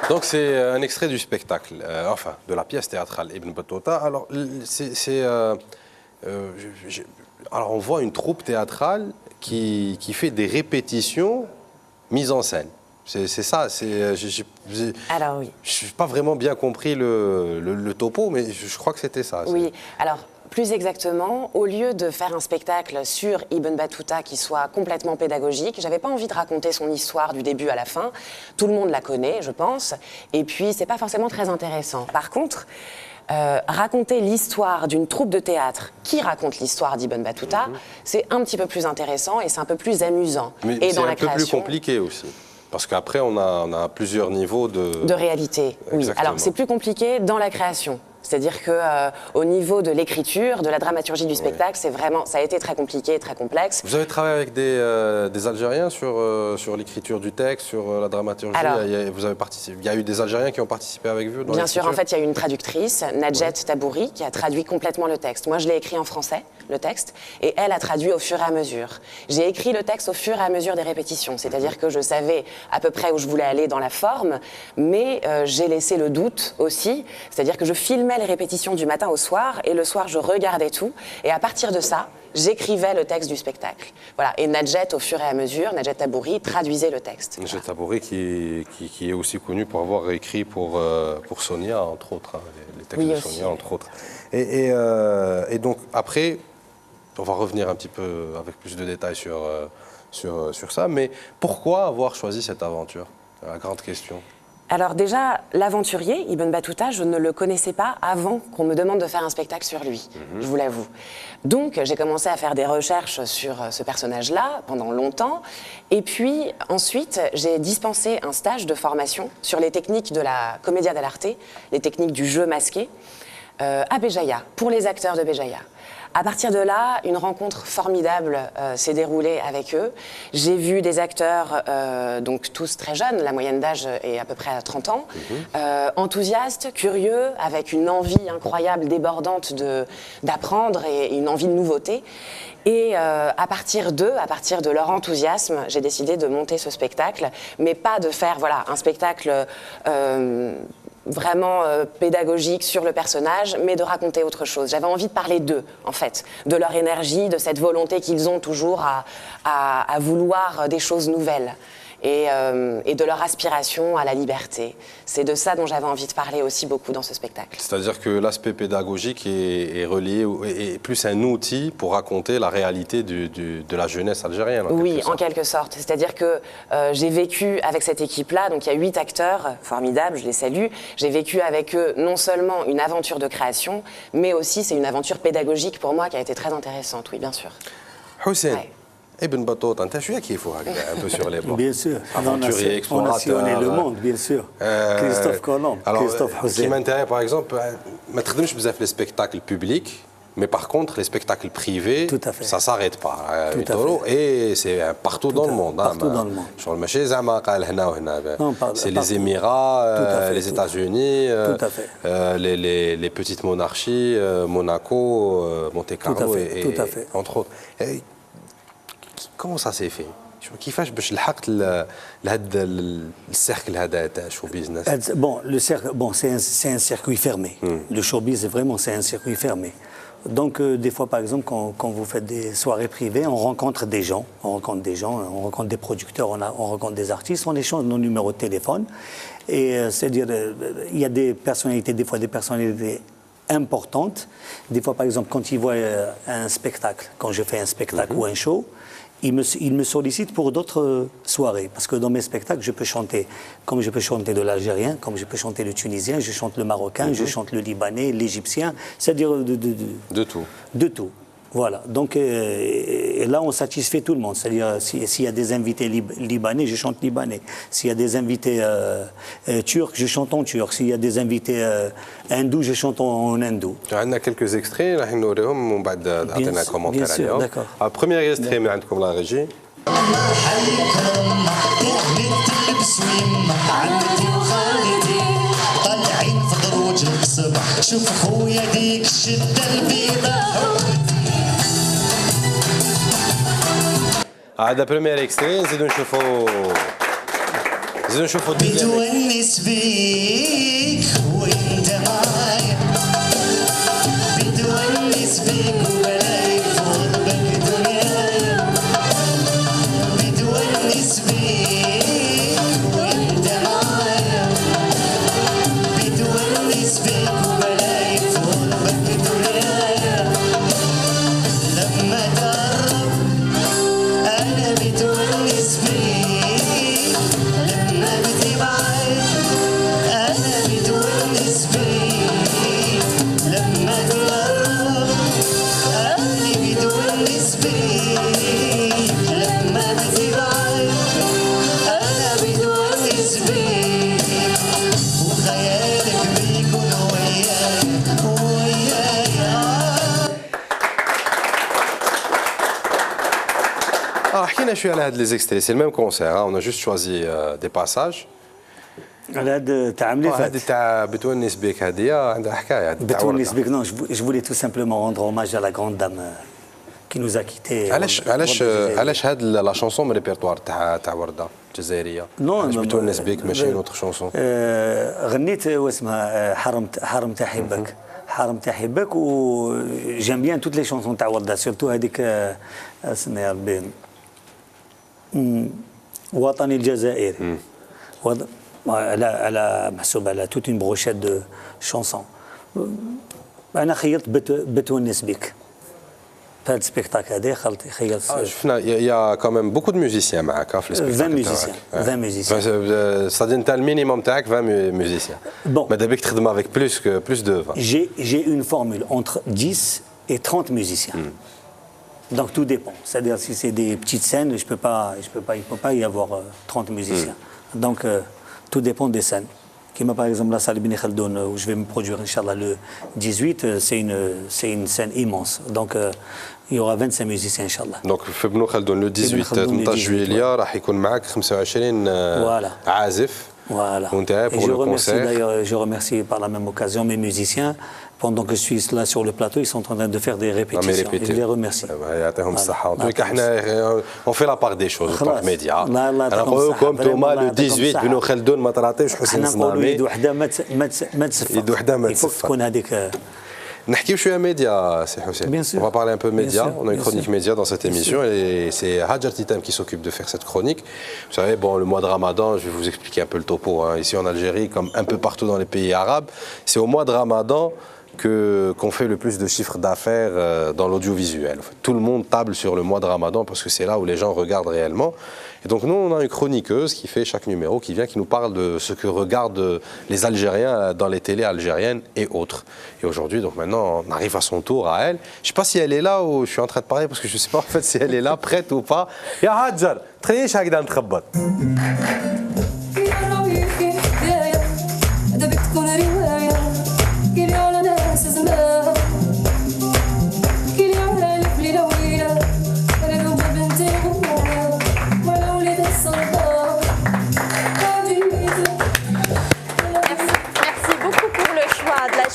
Donc c'est un extrait du spectacle, enfin de la pièce théâtrale Ibn Battuta. Alors, alors on voit une troupe théâtrale qui fait des répétitions mises en scène. C'est ça, Alors oui. je n'ai pas vraiment bien compris le topo, mais je crois que c'était ça. Oui, alors plus exactement, au lieu de faire un spectacle sur Ibn Battuta qui soit complètement pédagogique, j'avais pas envie de raconter son histoire du début à la fin. Tout le monde la connaît, je pense, et puis c'est pas forcément très intéressant. Par contre, raconter l'histoire d'une troupe de théâtre qui raconte l'histoire d'Ibn Battuta, c'est un petit peu plus intéressant et c'est un peu plus amusant. Mais et c'est dans un la peu plus création, compliqué aussi. Parce qu'après, on a plusieurs niveaux de réalité, oui. Exactement. Alors c'est plus compliqué dans la création. C'est-à-dire qu'au niveau de l'écriture, de la dramaturgie du spectacle, c'est vraiment, ça a été très compliqué, très complexe. Vous avez travaillé avec des Algériens sur l'écriture du texte, sur la dramaturgie. Alors, vous avez participé. Il y a eu des Algériens qui ont participé avec vous dans Bien sûr, en l'écriture? fait, il y a eu une traductrice, Nadjet Tabouri, qui a traduit complètement le texte. Moi, je l'ai écrit en français, le texte, et elle a traduit au fur et à mesure. J'ai écrit le texte au fur et à mesure des répétitions, c'est-à-dire que je savais à peu près où je voulais aller dans la forme, mais j'ai laissé le doute aussi, c'est-à-dire que je filmais les répétitions du matin au soir, et le soir, je regardais tout, et à partir de ça, j'écrivais le texte du spectacle. Voilà. Et Nadjet, au fur et à mesure, Nadjet Tabouri traduisait le texte. Nadjet Tabouri qui est aussi connu pour avoir écrit pour Sonia, entre autres, hein, les textes Oui, de aussi. Sonia, entre autres. Et donc, après, on va revenir un petit peu avec plus de détails sur ça, mais pourquoi avoir choisi cette aventure? La grande question. Alors déjà, l'aventurier, Ibn Battuta, je ne le connaissais pas avant qu'on me demande de faire un spectacle sur lui, je vous l'avoue. Donc j'ai commencé à faire des recherches sur ce personnage-là pendant longtemps, et puis ensuite j'ai dispensé un stage de formation sur les techniques de la commedia dell'arte, les techniques du jeu masqué, à Béjaïa, pour les acteurs de Béjaïa. À partir de là, une rencontre formidable s'est déroulée avec eux. J'ai vu des acteurs, donc tous très jeunes, la moyenne d'âge est à peu près à 30 ans, enthousiastes, curieux, avec une envie incroyable, débordante d'apprendre et une envie de nouveauté. Et à partir de leur enthousiasme, j'ai décidé de monter ce spectacle, mais pas de faire un spectacle vraiment pédagogique sur le personnage, mais de raconter autre chose. J'avais envie de parler d'eux, en fait, de leur énergie, de cette volonté qu'ils ont toujours à vouloir des choses nouvelles. Et de leur aspiration à la liberté. C'est de ça dont j'avais envie de parler aussi beaucoup dans ce spectacle. C'est-à-dire que l'aspect pédagogique est relié, est plus un outil pour raconter la réalité de la jeunesse algérienne. Oui, en quelque sorte. C'est-à-dire que j'ai vécu avec cette équipe-là, donc il y a 8 acteurs formidables, je les salue. J'ai vécu avec eux non seulement une aventure de création, mais aussi c'est une aventure pédagogique pour moi qui a été très intéressante, oui, bien sûr. Hussein. Ouais. Ibn Battuta, tu es qui faut un peu sur les bords. Bien sûr. Aventurier, explorateur. On a sillonné le monde, bien sûr. Christophe Colomb, Christophe Hussein. Qui m'intéresse, par exemple, ما تخدمش بزاف les spectacles publics, mais par contre, les spectacles privés, ça ne s'arrête pas. Et c'est partout dans le monde. Partout dans le monde. C'est les Émirats, les États-Unis, les petites monarchies, Monaco, Monte Carlo, entre autres. Comment ça s'est fait? كيفاش باش لحقت لهذا السيركل هذا تاع شو بيزنس؟ Bon, c'est un circuit fermé. Le showbiz, vraiment, c'est un circuit fermé. Donc, des fois, par exemple, quand vous faites des soirées privées, on rencontre des gens, on rencontre des producteurs, on rencontre des artistes, on échange nos numéros de téléphone. Et c'est-à-dire, il y a des personnalités, des fois des personnalités importantes. Des fois, par exemple, quand ils voient un spectacle, quand je fais un spectacle ou un show, ils me sollicitent pour d'autres soirées. Parce que dans mes spectacles, je peux chanter, comme je peux chanter de l'algérien, comme je peux chanter le tunisien, je chante le marocain, je chante le libanais, l'égyptien, c'est-à-dire de tout. De tout. Voilà. Donc et là, on satisfait tout le monde. C'est-à-dire, s'il y a des invités libanais, je chante libanais. S'il y a des invités turcs, je chante en turc. S'il y a des invités hindous, je chante en hindou. On a quelques extraits, là, nous verrons, on va donner un commentaire. Bien sûr, d'accord. Premier extrait, mais عندكم la régie. طالعين في دروج القصب شوف خويا ديك الشده البيضاء هذا بريمير اكستري نزيدو نشوفوا بتونس بيك وانت معايا بتونس بيك وبلاقي فوق بك دنيايا بتونس بيك وانت معايا بتونس بيك وبلاقي فوق بك دنيايا لما تقرب انا بتونس بيك لما بتبعد انا بتونس بيك لما تقرب انا بتونس بيك لما بتبعد انا بتونس بيك وخيالك بيكون وياي Alors, حكينا شويه على هاد لي زيكستري سي الميم كونسير on a juste choisi des passages. على هذا تاع عام اللي فات. هذه تاع بتونس بك هذه عندها حكايه. بتونس بك non, je voulais tout simplement rendre hommage à la grande dame qui nous a quittés. علاش هاد لا شانسون من ريبرتوار تاع ورده الجزائريه؟ علاش بتونس بك ماشي نوتر شانسون؟ غنيت واسمها حرمت احبك. حرمت احبك و j'aime bien toutes les chansons تاع ورده surtout هذيك اسمها يا ربي وطني الجزائري. على محسوب على toute une brochette de chansons. انا خيرت بتونس بك. في هذا السبيكتاكل هذا خيرت. شفنا يا كمان بوكو دو ميوزيسيان معاك في السبيكتاكل. 20 musiciens. c'est-à-dire انت المينيموم تاعك 20 musiciens. ماذا بك تخدم avec plus de 20. J'ai une formule entre 10 et 30 musiciens. Donc tout dépend. C'est-à-dire si c'est des petites scènes, il peut pas y avoir 30 musiciens. Donc tout dépend des scènes. Comme par exemple la salle Ibn Khaldoun où je vais me produire, Inch'Allah, le 18, c'est une scène immense. Donc il y aura 25 musiciens, Inch'Allah. Donc في بنو خلدون le 18 18 جويليا راح يكون معك 25 عازف. Voilà. Et je remercie d'ailleurs, je remercie par la même occasion mes musiciens. Pendant que je suis là sur le plateau, ils sont en train de faire des répétitions. Et je les remercie. يعطيهم الصحة. En tout cas, on fait la part des choses en tant que média. أنا نقولكم توما le 18 بنو خلدون ما تراطيوش حسين الصنامي. يد وحدة ما تسفق. يد وحدة ما تسفق. يفوق تكون هذيك. نحكيو شويه média, c'est Houssine. Bien sûr. On va parler un peu média. Sûr, on a une chronique média dans cette émission et c'est Hadjar Titam qui s'occupe de faire cette chronique. Vous savez, bon, le mois de Ramadan, je vais vous expliquer un peu le topo. Hein. Ici en Algérie, comme un peu partout dans les pays arabes, c'est au mois de Ramadan qu'on fait le plus de chiffres d'affaires dans l'audiovisuel. En fait, tout le monde table sur le mois de Ramadan parce que c'est là où les gens regardent réellement. Et donc nous, on a une chroniqueuse qui fait chaque numéro, qui vient, qui nous parle de ce que regardent les Algériens dans les télés algériennes et autres. Et aujourd'hui, donc maintenant, on arrive à son tour, à elle. Je ne sais pas si elle est là ou je suis en train de parler parce que je ne sais pas en fait si elle est là, prête ou pas. Ya Hadjar, تخلينيش هكذا نتخبط.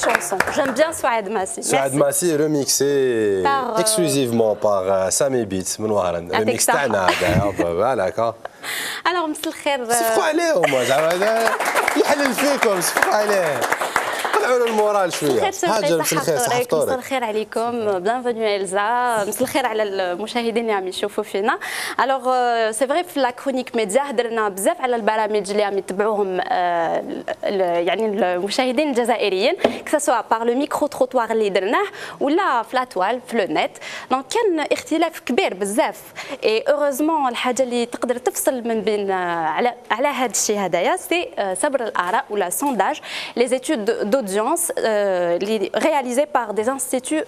chanson. J'aime bien Souad Massi. Souad Massi est remixé exclusivement par Sami Beats. Remix تاعنا هذا d'accord. Alors مساء الخير. صفقوا عليهم زعما يحلل فيكم صفقوا عليه. طلعوا له المورال شويه. حاجه مساء الخير مساء الخير عليكم. Bienvenue Elsa. مساء الخير على المشاهدين اللي عم يشوفوا فينا. Alors c'est vrai في لا كرونيك ميديا هضرنا بزاف على البرامج اللي عم يتبعوهم يعني المشاهدين الجزائريين كسا سوا بار لو ميكرو تروتوار اللي درناه ولا في لاتوال في لو نت. دونك كان اختلاف كبير بزاف اي اوروزمون الحاجه اللي تقدر تفصل من بين على هذا الشيء هدايا سي صبر الاراء ولا سونداج لي زيتود دودينس اللي رياليزي بار دي انستيتو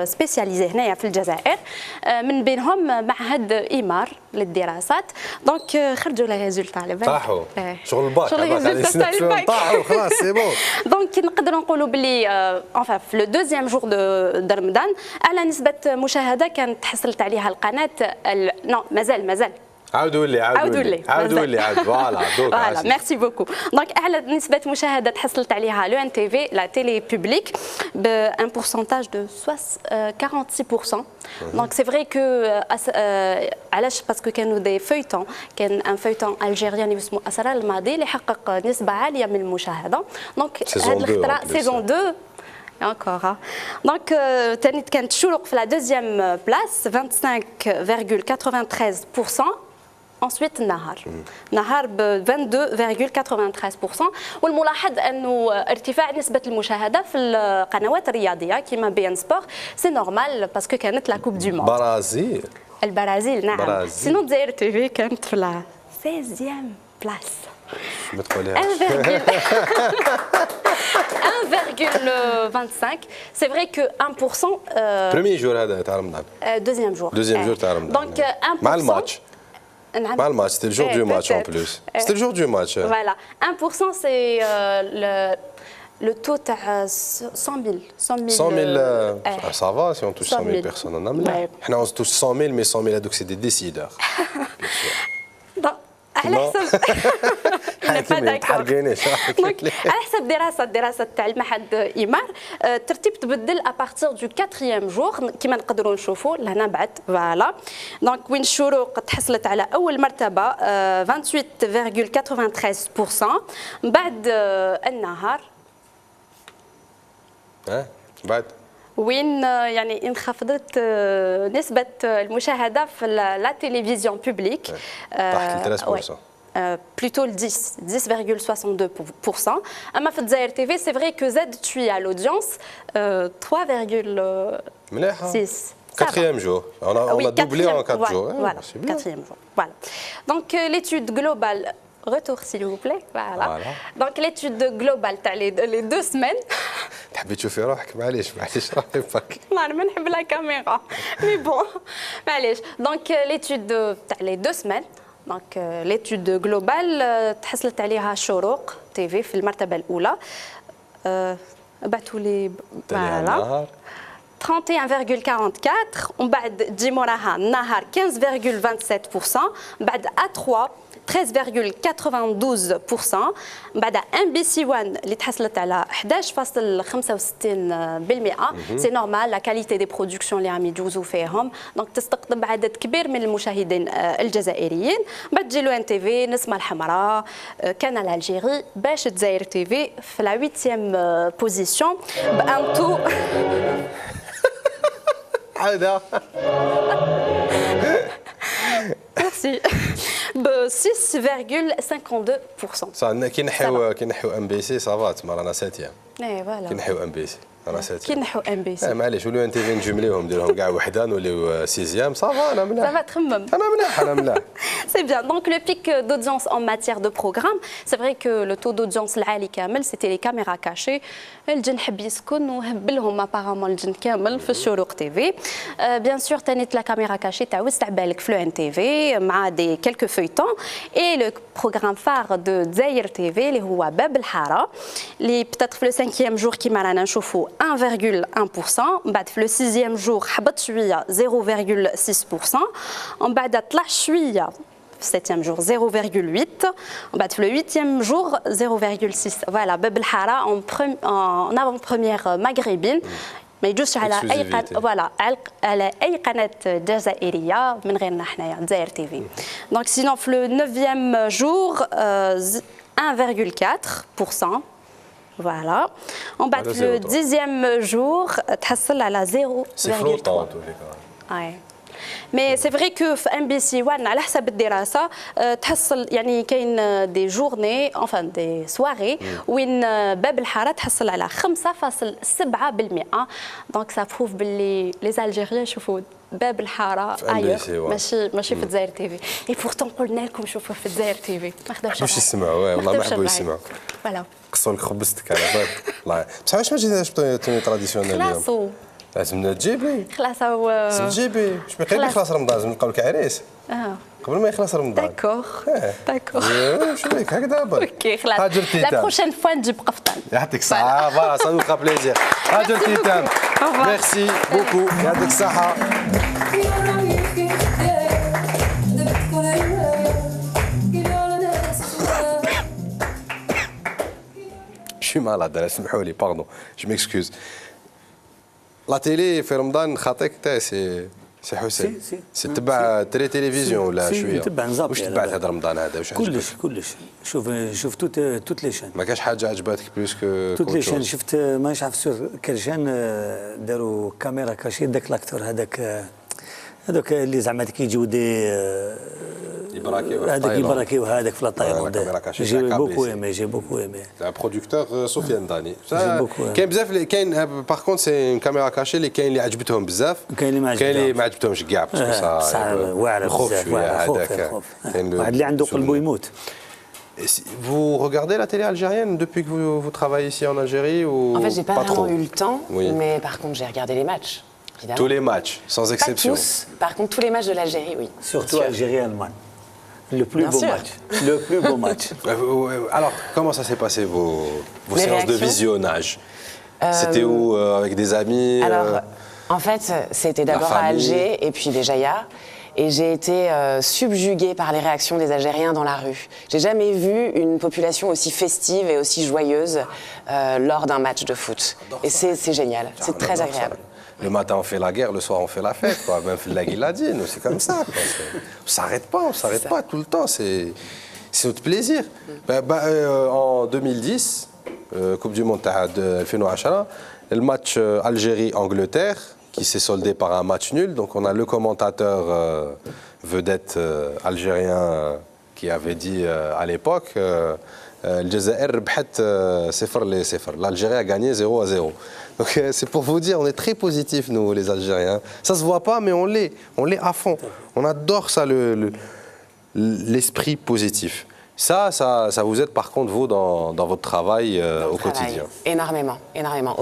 سبيسياليزي هنايا في الجزائر من بينهم معهد ايمار للدراسات. دونك خرجوا لي ريزولتا على بالك طاحوا شغل الباك طاحوا خلاص سي بون. دونك نقدروا نقولوا بلي انفا في لو دوزيام جور دو رمضان اعلى نسبه مشاهده كانت تحصلت عليها القناه نو مازال عاودوا لي فوالا ميرسي بوكو. دونك اعلى نسبه مشاهده تحصلت عليها لو ان تي في لا تيلي بوبليك بان بورسونتاج دو 46%. دونك سي فري كو علاش باسكو كانوا دي فيتون كان ان فيتون الجيريان اسمه اسرار الماضي اللي حقق نسبه عاليه من المشاهده. دونك هذه الخطره سيزون 2 encore. Donc, Tanit كانت تشولق في la deuxième place 25,93%. Ensuite نهار ب 22,93%. والملاحظ انه ارتفاع نسبه المشاهده في القنوات الرياضيه كما بي ان سبور سي نورمال باسكو كانت لا كوب دو موند. البرازيل نعم. سينو الجزائر تي في كانت في لا 16e بلاس. ما تقوليهاش 1,25. C'est vrai que 1%. Premier jour هذا تاع رمضان. Deuxième jour. Deuxième jour تاع رمضان. Donc 1%. مع الماتش. مع الماتش c'était le jour du match en plus. C'était le jour du match. Voilà. 1% c'est le taux تاع 100 000. Ça va si on touche 100 000 personnes on a مليح. حنا on touche 100 000 mais 100 000 هذوك c'est des décideurs. على حسب على حسب دراسه تاع المعهد ايمار الترتيب تبدل ابارتيغ دو 4 جور كما نقدروا نشوفوا لهنا بعد فوالا. دونك وين الشروق تحصلت على اول مرتبه 28,93%. من بعد النهار بعد وين يعني انخفضت نسبة المشاهدة في لا تلفزيون بوبليك تحت 13%. plutôt le 10,62%. اما في الجزائر تي في سي فري كو زادت شويه لودونس 3,6. Quatrième jour. On a doublé en 4 jours. Voilà, quatrième jour. Voilà. Donc l'étude globale. Retour s'il vous plaît. Voilà. Donc l'étude globale تاع les 2 semaines. تحبي تشوفي روحك معليش راحي فك. ما نحب la caméra. Mais bon. معليش. Donc l'étude تاع les 2 semaines دونك ليتود جلوبال تحصلت عليها شروق تي في في المرتبه الاولى. بعثوا لي فوالا 31,44 ومن بعد تجي موراها النهار 15,27%، بعد A3 13,92%، بعد ام بي سي 1 اللي تحصلت على 11,65%. سي نورمال لا كاليتي دي برودكسيون اللي عم يجوزوا فيهم، دونك تستقطب عدد كبير من المشاهدين الجزائريين. بعد تجي لو ان تي في، نسمه الحمراء، كانال الجيري، باش الجزائر تي في في لا 8 بوزيسيون بان تو عاده ميرسي ب 6,52%. صح كي نحيو ام بي سي صافا تما رانا ساتيه. اي فوالا كي نحيو ام بي سي رانا ساتيه. كي نحيو ام بي سي معليش ولو ان تي في نجمليهم نديرهم كاع وحده نوليو سيزيام صافا انا ملاح. Ça va تخمم. انا ملاح. C'est bien. Donc le pic d'audience en matière de programme, c'est vrai que le taux d'audience العالي كامل c'était les caméras cachées. الجن حب يسكن وهبلهم ابارامون الجن كامل في الشروق تي في. بيان سور تانيت لا كاميرا كاشي تاع وسع بالك في لو ان تي في مع دي كيلكو فيتون. اي لو بروغرام فار دو دزاير تي في اللي هو باب الحاره اللي بتاتر في لو 5 جور كيما رانا نشوفوا 1,1%، من بعد في لو 6 جور حبط شويه 0,6%، ومن بعد طلع شويه في 7 جور 0,8، وبعد في لو 8 جور 0,6. فوالا باب الحاره اون افون بروميير مغربين ما يجوزش على اي قناه، فوالا على اي قناه جزائريه من غيرنا حنايا دزاير تي في. دونك سينون في لو 9 جور 1,4%. فوالا ومن بعد في لو 10 جور تحصل على 0,3. مي سي فري كو في ام بي سي 1 على حسب الدراسه تحصل يعني كاين دي جورني انفان دي سواري وين باب الحاره تحصل على 5,7%. دونك سا بروف باللي لي زالجيريان يشوفوا باب الحاره ايوه ماشي في الجزائر تي في. اي بورتون قلنا لكم شوفوا في الجزائر تي في ما خداوش باش يسمعوا والله ما حبوا يسمعوا. فوالا قصوا لك خبزتك على بالك والله بصح واش ما جيناش توني تراديسيونيل اليوم؟ لازم تجيبي خلاص هو لازم تجيبي باش ما يخلص رمضان لازم نلقاو لك عريس قبل ما يخلص رمضان. داكوغ شو بك هكذا برك. اوكي خلاص لا بروشين فوا نجيب قفطان. يعطيك الصحة فوالا سا نو فا بليزير. هاجر تيتان ميرسي بوكو يعطيك الصحة. Je suis malade, سمحوا لي باردون جو ميكسكوز. لا تيلي في رمضان خاطيك تاع سي حسين سي تبع تلفزيون ولا شويه؟ نتبع نظام. واش تبعت هذا رمضان هذا واش كلش شوف توت لي شان. ما كاش حاجه عجبتك بلوس كو توت لي شان شفت مانيش عارف سور كل شان داروا كاميرا كاشي داك لاكتور هذاك اللي زعما كيجيو دي هذاك يبراكيو هذاك في لاطاير جي بوكو ايمي تاع برودكتور سفيان داني. كاين بزاف كاين باغ كونت سي اون كاميرا كاشي اللي كاين اللي عجبتهم بزاف كاين اللي ما عجبتهمش كاع باسكو واعر بزاف هذاك واحد اللي عنده قلبه يموت. Vous regardez la télé algérienne depuis que vous travaillez ici en Algérie ou En fait, j'ai pas vraiment eu le temps, oui. Mais par contre, j'ai regardé les matchs. Évidemment. Tous les matchs, sans exception. Pas tous. Par contre, tous les matchs de l'Algérie, oui. Surtout Algérie-Allemagne. Le plus beau match. Le plus beau match. Alors, comment ça s'est passé vos séances de visionnage? C'était où avec des amis? Alors, en fait, c'était d'abord à Alger et puis déjà. Et j'ai été subjuguée par les réactions des Algériens dans la rue. J'ai jamais vu une population aussi festive et aussi joyeuse lors d'un match de foot. Et c'est génial, c'est très agréable. Le matin on fait la guerre, le soir on fait la fête, quoi. Même Flag il l'a dit, nous c'est comme ça. Quoi. On s'arrête pas tout le temps, c'est notre plaisir. En 2010, Coupe du Monde de 2010, le match Algérie-Angleterre, qui s'est soldé par un match nul. Donc on a le commentateur vedette algérien qui avait dit à l'époque l'Algérie a gagné 0-0. Donc c'est pour vous dire, on est très positifs nous les Algériens. Ça se voit pas mais on l'est à fond. On adore ça l'esprit positif. Ça vous aide par contre, vous, dans votre travail au quotidien? Énormément.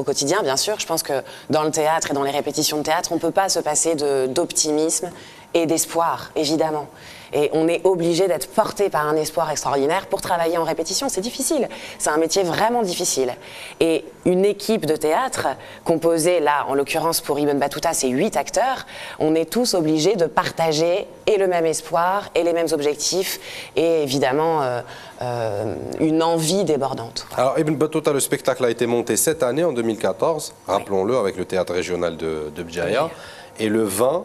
Au quotidien, bien sûr. Je pense que dans le théâtre et dans les répétitions de théâtre, on ne peut pas se passer d'optimisme et d'espoir, évidemment. Et on est obligé d'être porté par un espoir extraordinaire pour travailler en répétition. C'est difficile. C'est un métier vraiment difficile. Et une équipe de théâtre, composée là, en l'occurrence pour Ibn Battuta, c'est 8 acteurs, on est tous obligés de partager et le même espoir et les mêmes objectifs et évidemment une envie débordante. Alors Ibn Battuta, le spectacle a été monté cette année, en 2014, rappelons-le, avec le théâtre régional de Bjaïa. Et le 20,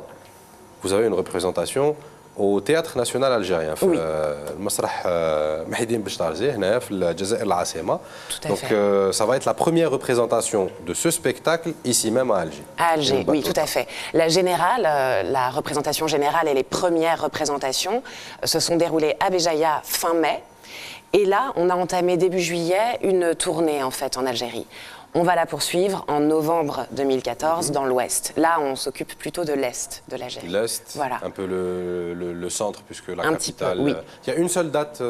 vous avez une représentation au Théâtre National Algérien, في المسرح محي الدين بشتارزي هنا في الجزائر العاصمة. Donc ça va être la première représentation de ce spectacle ici même à Alger. À Alger, oui, tout à fait. La générale, la représentation générale et les premières représentations se sont déroulées à Béjaïa fin mai. Et là, on a entamé début juillet une tournée en fait en Algérie. On va la poursuivre en novembre 2014 dans l'Ouest. Là, on s'occupe plutôt de l'Est de l'Algérie. L'Est, voilà. Un peu le centre, puisque la un capitale... Petit peu, oui. Il y a une seule date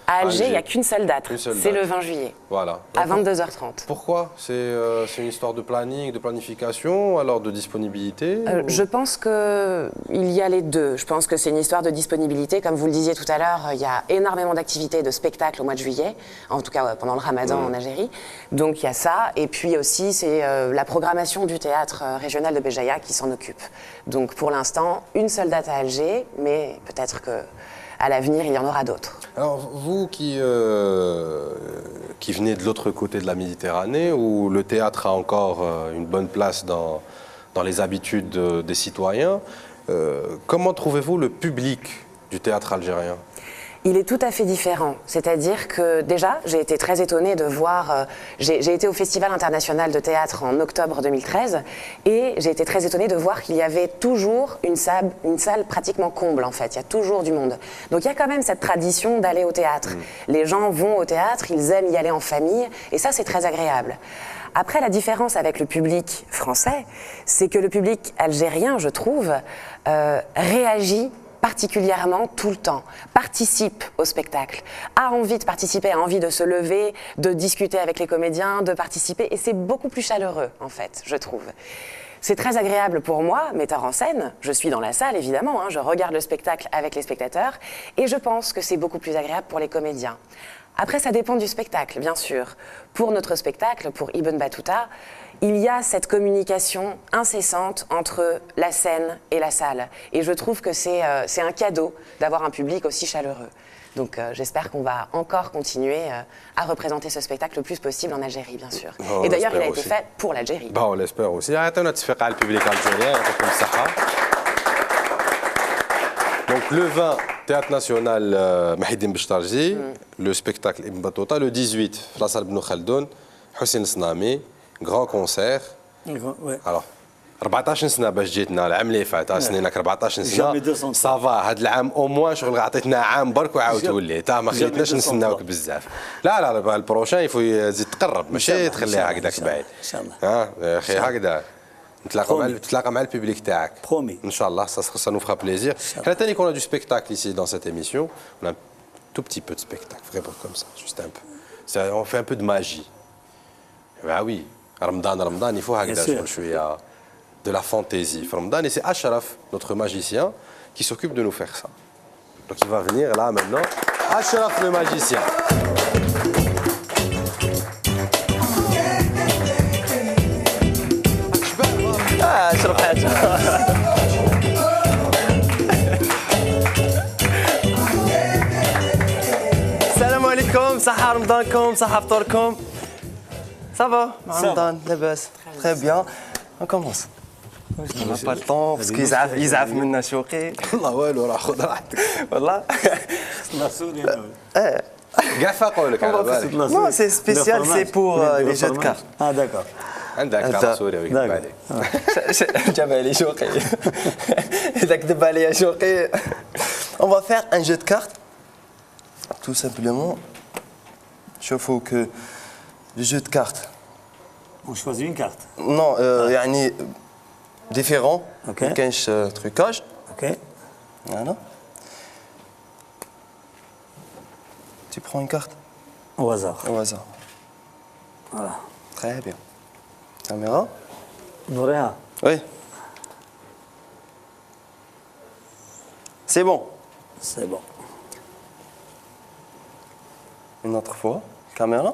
à Alger, il n'y a qu'une seule date. C'est le 20 juillet. Voilà. À 22h30. Pourquoi? C'est une histoire de planning, de planification, alors de disponibilité Je pense qu'il y a les deux. Je pense que c'est une histoire de disponibilité. Comme vous le disiez tout à l'heure, il y a énormément d'activités de spectacles au mois de juillet, en tout cas pendant le Ramadan en Algérie. Donc il y a ça. Et puis aussi, c'est la programmation du théâtre régional de Béjaïa qui s'en occupe. Donc pour l'instant, une seule date à Alger, mais peut-être qu'à l'avenir, il y en aura d'autres. Alors vous qui venez de l'autre côté de la Méditerranée, où le théâtre a encore une bonne place dans les habitudes des citoyens, comment trouvez-vous le public du théâtre algérien ? Il est tout à fait différent. C'est-à-dire que déjà, j'ai été très étonnée de voir... j'ai été au Festival international de théâtre en octobre 2013 et j'ai été très étonnée de voir qu'il y avait toujours une salle pratiquement comble en fait. Il y a toujours du monde. Donc il y a quand même cette tradition d'aller au théâtre. Les gens vont au théâtre, ils aiment y aller en famille et ça c'est très agréable. Après, la différence avec le public français, c'est que le public algérien, je trouve, réagit particulièrement tout le temps, participe au spectacle, a envie de participer, a envie de se lever, de discuter avec les comédiens, de participer, et c'est beaucoup plus chaleureux, en fait, je trouve. C'est très agréable pour moi, metteur en scène, je suis dans la salle évidemment, je regarde le spectacle avec les spectateurs, et je pense que c'est beaucoup plus agréable pour les comédiens. Après, ça dépend du spectacle, bien sûr. Pour notre spectacle, pour Ibn Battuta, il y a cette communication incessante entre la scène et la salle. Et je trouve que c'est un cadeau d'avoir un public aussi chaleureux. Donc j'espère qu'on va encore continuer à représenter ce spectacle le plus possible en Algérie, bien sûr. Et d'ailleurs, il a été fait pour l'Algérie. On l'espère aussi. عطيونا تصفيق على الببليك الجزائري يعطيكم الصحة. Donc le 20, Théâtre National محي الدين بشتارزي, le spectacle Ibn Battuta, le 18, في la salle Ibn Khaldoun, حسين الصنامي, grand concert. Alors 14 سنه باش جيتنا العام اللي فات سنينك 14 سنه صافا هذا العام او موان شغل عطيتنا عام برك وعاود تولي تا ما خليتناش نستناوك بزاف. لا البروشان يفو يزيد تقرب ماشي تخليها هكذاك بعيد. ان شاء الله يا اخي هكذا تتلاقى مع الببليك تاعك. ان شاء الله ça nous fera plaisir. La télé qu'on a du spectacle ici dans cette émission, on a un tout petit peu de spectacle vraiment comme ça, juste un peu. On fait un peu de magie. Bah oui, Ramadan, il faut هكذا شغل شويه de la fantaisie. Et c'est Ashraf, notre magicien, qui s'occupe de nous faire ça. Donc il va venir là maintenant. Ashraf le magicien. Salam alaikum, صحة رمضانكم, صحة فطوركم. Ça va, Ramadan, labas. Très bien. On commence. On n'a pas le temps parce qu'ils يزعف منا شوقي. والله والو راه خذ راحتك. والله. قاع قولك على بالك. Non, c'est spécial, c'est pour les jeux de cartes. Ah d'accord. عندك كارت سوري ويكتب عليك. جاب لي شوقي. إذا كذب عليا شوقي. On va faire un jeu de cartes. Tout simplement. شوفوا que le jeu de cartes. On choisit une carte. Non, يعني différent. Ok. ما كاينش trucage. Ok. Voilà. Tu prends une carte Au hasard. au hasard. Voilà. Très bien. Caméra. Nouréa. Oui. C'est bon. C'est bon. Une autre fois, caméra.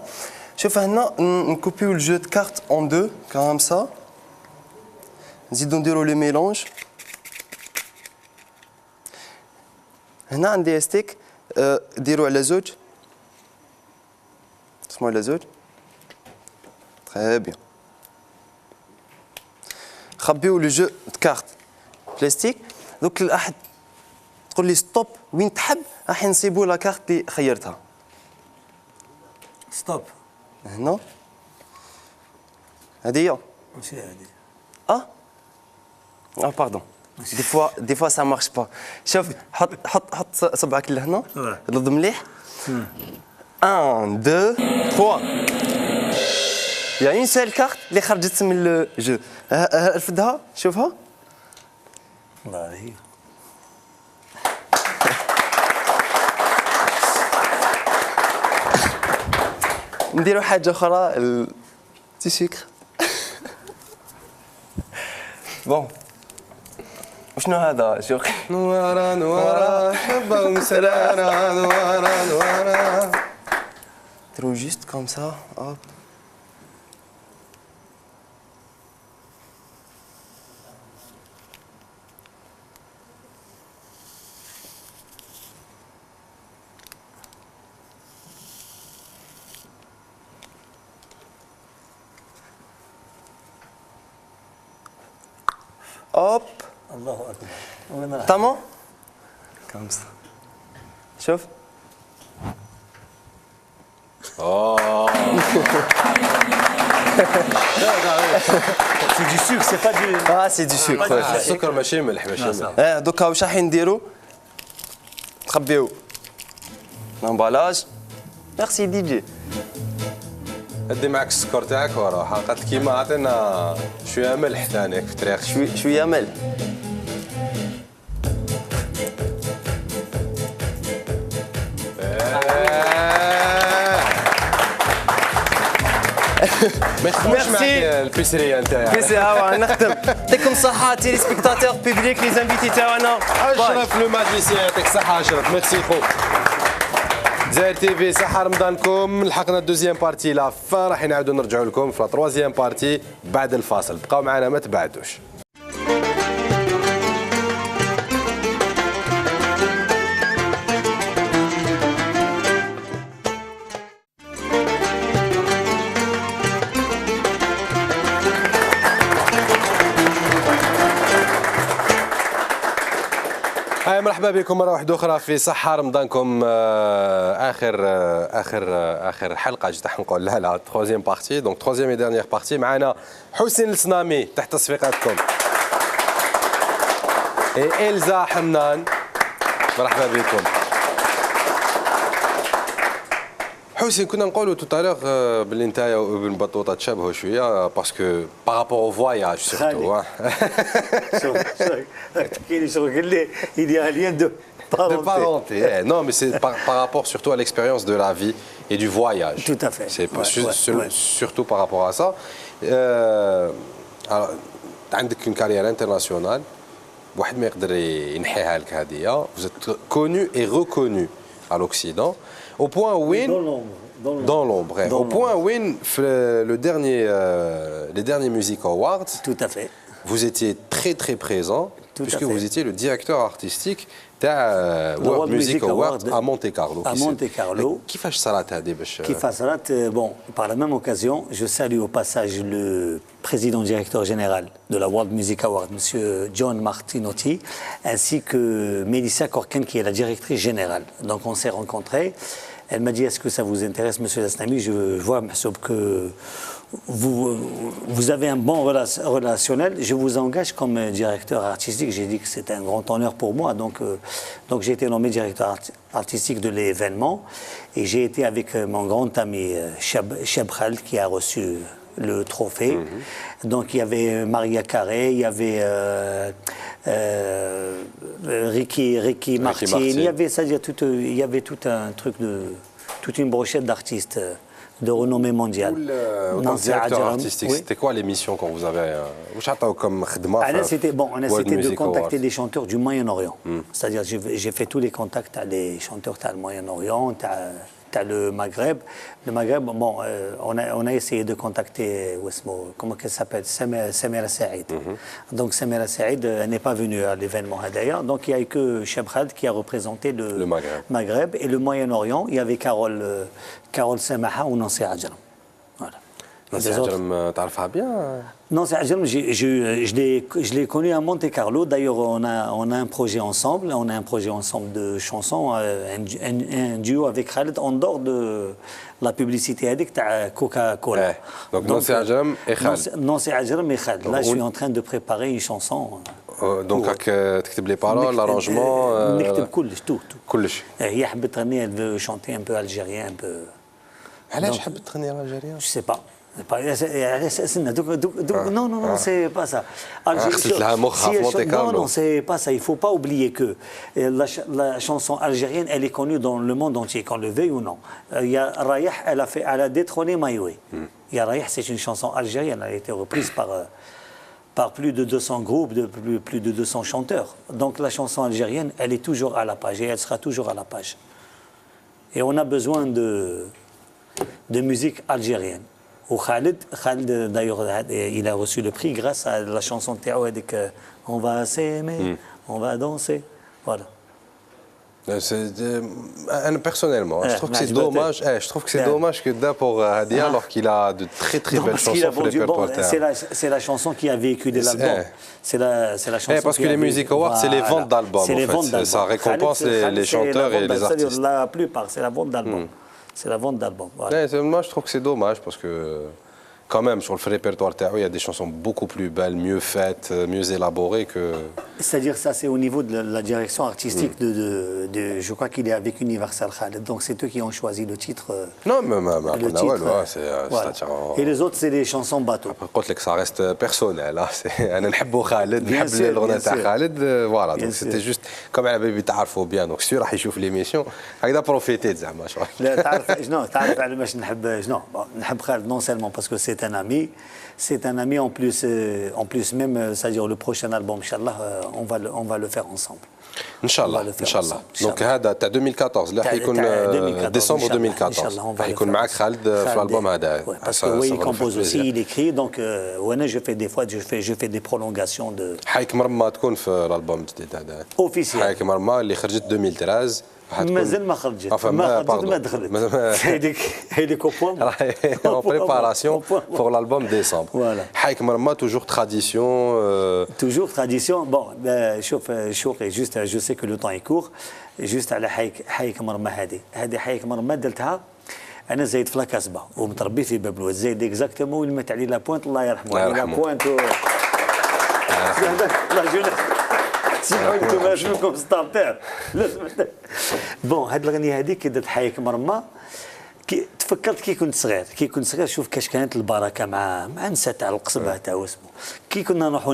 شوف هنا نكوبيو الجو de cartes en deux, comme ça. نزيدو نديرو لي ميلونج. هنا عندي ستيك ديرو على زوج. اسمو على زوج. تري بيان. خبيو لو جو د كارت بلاستيك. دوك الاحد تقول لي ستوب وين تحب راح نصيبوا لا كارت اللي خيرتها. ستوب. هنا هذه هي. ماشي هذه. باردون. دي فوا سا مارش با. شوف حط صبعك لهنا. رض مليح. 1 2 3. Il y a une seule carte اللي خرجت من الجو. رفدها شوفها. والله هي. نديرو حاجة أخرى تي سكر. بون وشنو هذا شوقي؟ نوارا نوارا حبة ومسرارة نوارا نوارا. ترو جيست كوم سا. Hop. الله أكبر. تمام. كم ça. شوف. C'est du sucre, c'est pas du. c'est du sucre. السكر ماشي ملح ماشي ملح. دوكا واش راح نديرو؟ تخبيو لامبالاج. ميرسي دي جي. ادي معك السكر تاعك وروح. قالت كيما عطينا شويه ملح ثاني في الطريق. شويه ملح. ما يخدموش معك البيسريه نتاعك. بيسريه نخدم. يعطيكم الصحه تيلي سبيكتاتور بيبليك لي زانفيتي تاعنا. اشرف لو ماجيسيان يعطيك الصحه اشرف. ميرسي خو. جزائر تي في صحة رمضانكم. لحقنا الدوزيام بارتي لا فان. راح نعاودوا نرجعوا لكم في التروازيام بارتي بعد الفاصل. بقاو معنا ما تبعدوش. مرحبا بكم مرة واحدة أخرى في صحة رمضانكم. آخر حلقة جيت نقول لا تروزيام بارتي. دونك تروزيام اي ديرنيير بارتي. معنا حسين السنامي تحت تصفيقاتكم. إلزا حنان. مرحبا بكم. حسين كنا نقولوا تو تالوغ باللي نتايا وابن بطوطه تشابهوا شويه باسكو بارابور او فواياج سورتو. كاين شغل قال لي il y a un lien de parenté. Non, mais c'est par rapport surtout à l'expérience de la vie et du voyage. Tout à fait. C'est surtout par rapport à ça. Alors, عندك une carrière internationale. واحد ما يقدر ينحيها لك هذه. Vous êtes connu et reconnu à l'Occident. Au point où dans l'ombre. Au point où les derniers Music Awards. Tout à fait. Vous étiez très très présent puisque vous étiez le directeur artistique de World Music Awards à Monte Carlo. À Monte Carlo. كيفاش صارت هذه باش؟ كيفاش صارت؟ Bon, par la même occasion, je salue au passage le président directeur général de la World Music Award, Monsieur John Martinotti, ainsi que Mélissa Corken, qui est la directrice générale. Donc on s'est rencontrés. Elle m'a dit, est-ce que ça vous intéresse, Monsieur Asnami? Je vois, Mahsoub, que vous avez un bon relationnel. Je vous engage comme directeur artistique. J'ai dit que c'était un grand honneur pour moi. Donc j'ai été nommé directeur artistique de l'événement. Et j'ai été avec mon grand ami Cheb Khal, qui a reçu le trophée. Donc il y avait Maria Carré, il y avait Ricky Martin. Il y avait, c'est-à-dire il y avait tout un truc toute une brochette d'artistes de renommée mondiale. Nancy artistique, c'était quoi les missions qu'on vous avait comme c'était de contacter des chanteurs du Moyen-Orient. C'est-à-dire j'ai fait tous les contacts à des chanteurs du Moyen-Orient, t'as le Maghreb. Le Maghreb, bon, on a essayé de contacter, comment qu'elle s'appelle, Samira Saïd. Donc Samira Saïd n'est pas venue à l'événement d'ailleurs. Donc il n'y a eu que Cheb Khaled qui a représenté le Maghreb. Et le Moyen-Orient, il y avait Carole Samaha ou Nancy Ajram. Voilà. Nancy Ajram, t'arrifes bien Nancy Ajram, je l'ai connu à Monte Carlo. D'ailleurs, on a un projet ensemble. On a un projet ensemble de chansons, un duo avec Khaled en dehors de la publicité avec Coca-Cola. Donc Nancy Ajram et Khaled. Nancy Ajram et Khaled. Là, je suis en train de préparer une chanson. Donc, tu les paroles, l'arrangement. نكتب كلش كلش. هي حبت تغني, elle veut chanter un peu algérien, un peu. علاش حبت تغني الجزائريه؟ Je sais pas. Non, c'est pas ça. Non, c'est pas ça. Il ne faut pas oublier que la chanson algérienne, elle est connue dans le monde entier, qu'on le veuille ou non. Il y a Rayah, elle a détrôné Maïoué. Il y a Rayah, c'est une chanson algérienne, elle a été reprise par plus de 200 groupes, plus de 200 chanteurs. Donc la chanson algérienne, elle est toujours à la page et elle sera toujours à la page. Et on a besoin de musique algérienne. Ou Khaled, d'ailleurs, il a reçu le prix grâce à la chanson Théo avec On va s'aimer, on va danser. Voilà. Personnellement, je trouve que c'est dommage. Je trouve que c'est dommage que pour Hadia, alors qu'il a de très très belles chansons pour les répertoires. C'est la chanson qui a véhiculé l'album. C'est la chanson. Parce que les Music Awards, c'est les ventes d'albums. Ça récompense les chanteurs et les artistes. La plupart, c'est la vente d'albums. C'est la vente d'albums. Voilà. Moi, je trouve que c'est dommage parce que, quand même, sur le répertoire, il y a des chansons beaucoup plus belles, mieux faites, mieux élaborées que. C'est-à-dire, ça, c'est au niveau de la direction artistique je crois qu'il est avec Universal Khaled. Donc, c'est eux qui ont choisi le titre. Non, mais le titre. Voilà. Et les autres, c'est des chansons bateau. Après, ça reste personnel. أنا نحب خالد, نحب الأغنية تاع خالد. Voilà. Donc, c'était juste comme elle avait تعرفوا bien. Donc, si راح يشوف l'émission, هكذا بروفيتيت زعما شغل. لا تعرف علاش نحب خالد non seulement parce que c'est un ami en plus même, c'est-à-dire le prochain album, Inch'Allah, on va le faire ensemble. Inch'Allah. Donc هذا تاع 2014 اللي راح يكون décembre 2014 راح يكون معك خالد في الالبوم هذا. Parce que oui, il compose aussi, il écrit, donc وانا je fais des prolongations de. حيك مرمى تكون في الالبوم الجديد هذا. Officiel. حيك مرمى اللي خرجت 2013. مازال ما خرجت. ما دخلت. هذيك en préparation pour l'album décembre. Voilà. حيك مرمى toujours tradition. Toujours tradition. Bon, شوف juste, je sais que le temps est court. Juste على حيك مرمى هذه حيك مرمى درتها. أنا زايد في لاكاسبا ومتربي في باب الواد زايد اكزاكتومون وين مات علي لابوينت الله يرحمه. لابوينت. انتم شنوكم ستارتير. بون هاد الأغنية هذه كي درت حيك مرمى تفكرت كي كنت صغير شوف كاش كانت البركة مع نساء تاع القصبة تاع واسمو كي كنا نروحوا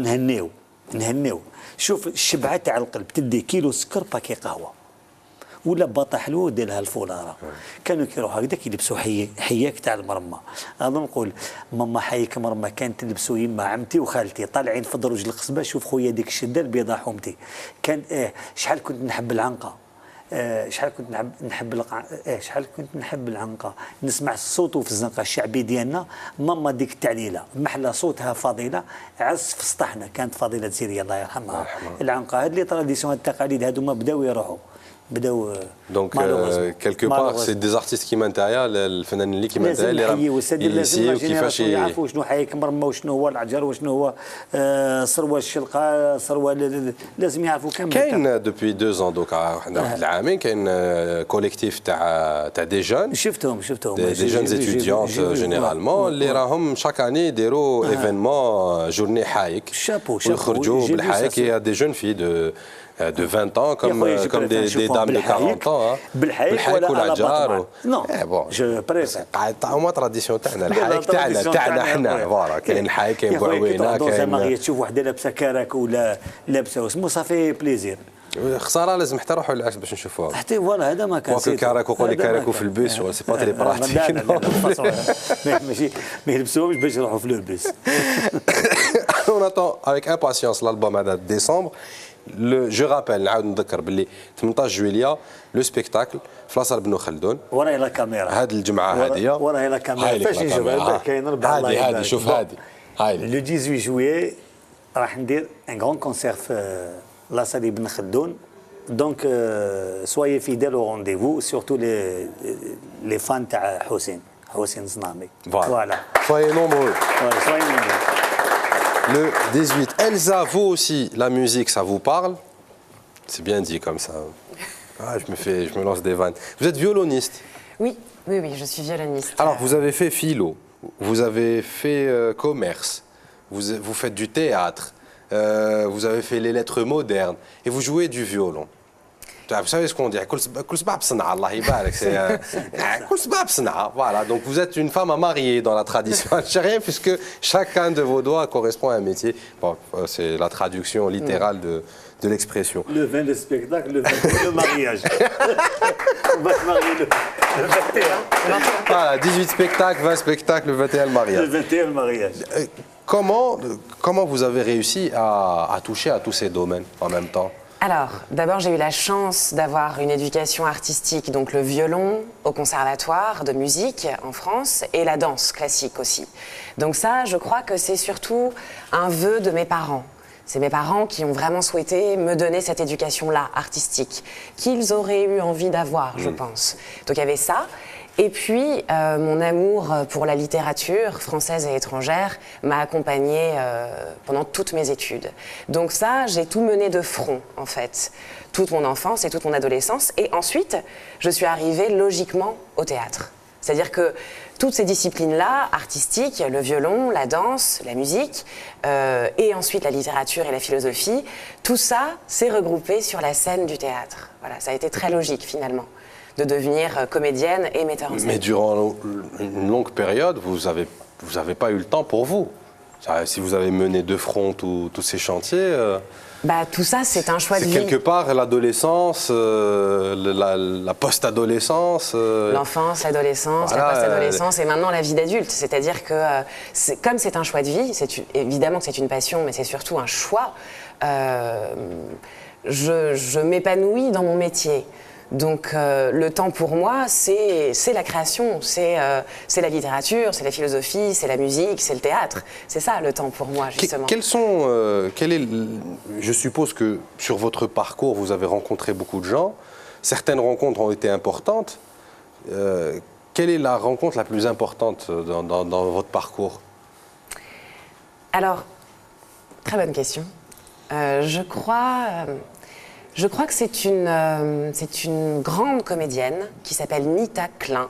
نهنيو شوف الشبعة تاع القلب تدي كيلو سكر باكي قهوة ولا باطا حلوه ودير لها الفولاره. كانوا كيروحوا هكذا كيلبسوا حياك تاع المرمى. انا نقول ماما حيك مرمى كانت تلبسوا يما عمتي وخالتي طالعين في دروج القصبه شوف خويا ديك الشده البيضاء حومتي كان شحال كنت نحب العنقه شحال كنت نحب العنقه نسمع صوته في الزنقه الشعبي ديالنا. ماما ديك التعليله محلى صوتها فضيله عز في سطحنا كانت فضيله زيريه الله يرحمها. العنقه هاد لي تراديسيون التقاليد هادو ما بداو يروحوا. Donc, quelque part, c'est des artistes qui m'intéressent, le phénomène اللي qui m'intéresse, اللي يسيو كيفاش يعرفوا شنو حيك مرمى وشنو هو العجر وشنو هو ثروة الشلقة ثروة لازم يعرفوا كامل. كاين depuis 2 ans دوكا واحد العامين كاين كوليكتيف تاع دي جون شفتهم دي جون étudiantes généralement اللي راهم شاك اني يديروا ايفينمون جورني حايك ويخرجوا بالحايك. Il y a des jeunes filles de 20 ans comme des dames de 40 ans. بالحيك ولا العجار. Non, je préfère. هما تراديسيون تاعنا الحيك تاعنا حنا فوالا كاين الحيك كاين بوعوينه كاين تشوف وحده لابسه كراك ولا لابسه واسمو صافي بليزير خساره لازم حتى نروحوا للعكس باش نشوفوها حتى فوالا هذا ما كان وكل كاراكو قولي كاراكو في البيس سي با تري براتيك ماشي ما يلبسوهمش باش يروحوا في لو بيس. On attend avec impatience l'album à date décembre. Je rappelle نعاود نذكر باللي 18 جويليا لو سبيكتاكل في لاصال بنو خلدون وراي لا كاميرا هذه الجمعه هذه وراي لا كاميرا فاش نشوف كاين هذه شوف هذه هاي لو 18 جويي راح ندير ان غران كونسير في لاصال بن خلدون. دونك soyez fidèles au rendez-vous surtout les fans تاع حسين صنامي. Voilà. Soyez nombreux. Soyez nombreux. Le 18. Elsa, vous aussi, la musique, ça vous parle? C'est bien dit comme ça. Ah, je me lance des vannes. Vous êtes violoniste? Oui, je suis violoniste. Alors, vous avez fait philo, vous avez fait commerce, vous faites du théâtre, vous avez fait les lettres modernes et vous jouez du violon. Vous savez ce qu'on dit? Voilà, donc vous êtes une femme à marier dans la tradition algérienne puisque chacun de vos doigts correspond à un métier. Bon, c'est la traduction littérale de l'expression. Le 20 de spectacle, le 20 le mariage. On va se marier le 21. Voilà, 18 spectacles, 20 spectacles, le 21 le mariage. Le 21 le mariage. Comment vous avez réussi à toucher à tous ces domaines en même temps? Alors, d'abord, j'ai eu la chance d'avoir une éducation artistique, donc le violon au conservatoire de musique en France et la danse classique aussi. Donc ça, je crois que c'est surtout un vœu de mes parents. C'est mes parents qui ont vraiment souhaité me donner cette éducation-là, artistique, qu'ils auraient eu envie d'avoir, je pense. Donc il y avait ça. Et puis, mon amour pour la littérature française et étrangère m'a accompagnée pendant toutes mes études. Donc ça, j'ai tout mené de front, en fait, toute mon enfance et toute mon adolescence. Et ensuite, je suis arrivée logiquement au théâtre. C'est-à-dire que toutes ces disciplines-là, artistiques, le violon, la danse, la musique, et ensuite la littérature et la philosophie, tout ça s'est regroupé sur la scène du théâtre. Voilà, ça a été très logique finalement de devenir comédienne et metteur en scène. Mais durant une longue période, vous avez pas eu le temps pour vous. Si vous avez mené de front tous ces chantiers... tout ça, c'est un choix de vie. Quelque part, l'adolescence, la post-adolescence... L'enfance, l'adolescence, la post-adolescence et maintenant la vie d'adulte. C'est-à-dire que, comme c'est un choix de vie, évidemment que c'est une passion, mais c'est surtout un choix, je m'épanouis dans mon métier. Donc le temps pour moi, c'est la création, c'est la littérature, c'est la philosophie, c'est la musique, c'est le théâtre. C'est ça le temps pour moi, justement. Je suppose que sur votre parcours, vous avez rencontré beaucoup de gens. Certaines rencontres ont été importantes. Quelle est la rencontre la plus importante dans votre parcours? Alors, très bonne question. Je crois que c'est une grande comédienne qui s'appelle Nita Klein,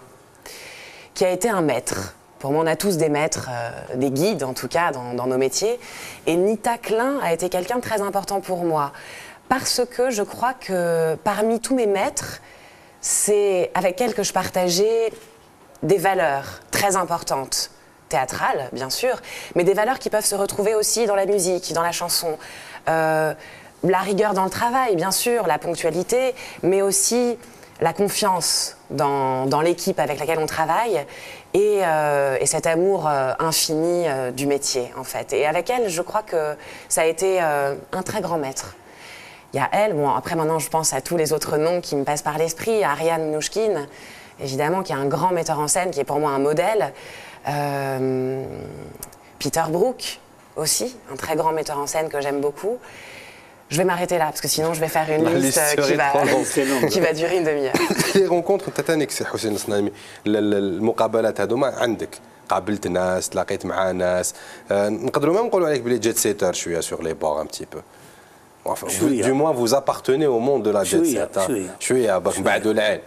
qui a été un maître. Pour moi, on a tous des maîtres, des guides en tout cas dans nos métiers. Et Nita Klein a été quelqu'un de très important pour moi. Parce que je crois que parmi tous mes maîtres, c'est avec elle que je partageais des valeurs très importantes. Théâtrales, bien sûr, mais des valeurs qui peuvent se retrouver aussi dans la musique, dans la chanson. La rigueur dans le travail, bien sûr, la ponctualité, mais aussi la confiance dans l'équipe avec laquelle on travaille et cet amour infini du métier, en fait. Et avec elle, je crois que ça a été un très grand maître. Il y a elle, bon, après maintenant je pense à tous les autres noms qui me passent par l'esprit, Ariane Mnouchkine, évidemment, qui est un grand metteur en scène, qui est pour moi un modèle. Peter Brook, aussi, un très grand metteur en scène que j'aime beaucoup. Je vais m'arrêter là, parce que sinon je vais faire une liste qui va durer une demi-heure. Les rencontres تتنك سي حسين الصنامي المقابلات هذوما عندك قابلت ناس تلاقيت مع ناس نقدروا ما نقولوا عليك بلي جيت سيتر شويه sur les bords un petit peu. Du moins vous appartenez au monde de la jet set. شويه باك بعدوا العين.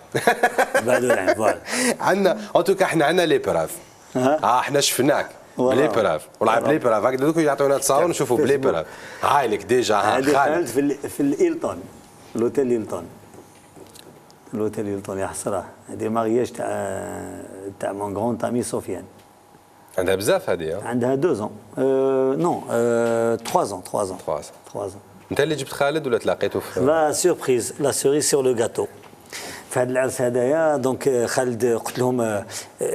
بعدوا العين فوالا. عندنا en tout cas احنا عندنا لي براف. احنا شفناك. بلي براف ولا بلي براف هكذا دوك يعطيونا تصاور نشوفوا بلي براف هاي لك ديجا خالد في الإيلتون لوتيل إيلتون لوتيل إيلتون يا حسرة هذه مارياج تاع مون غران تامي سفيان عندها بزاف هذه عندها 2 ans نو 3 ans انت اللي جبت خالد ولا تلاقيته في لا سيربريز لا سوريز سور لو غاتو في هذا العرس هذايا دونك خالد قلت لهم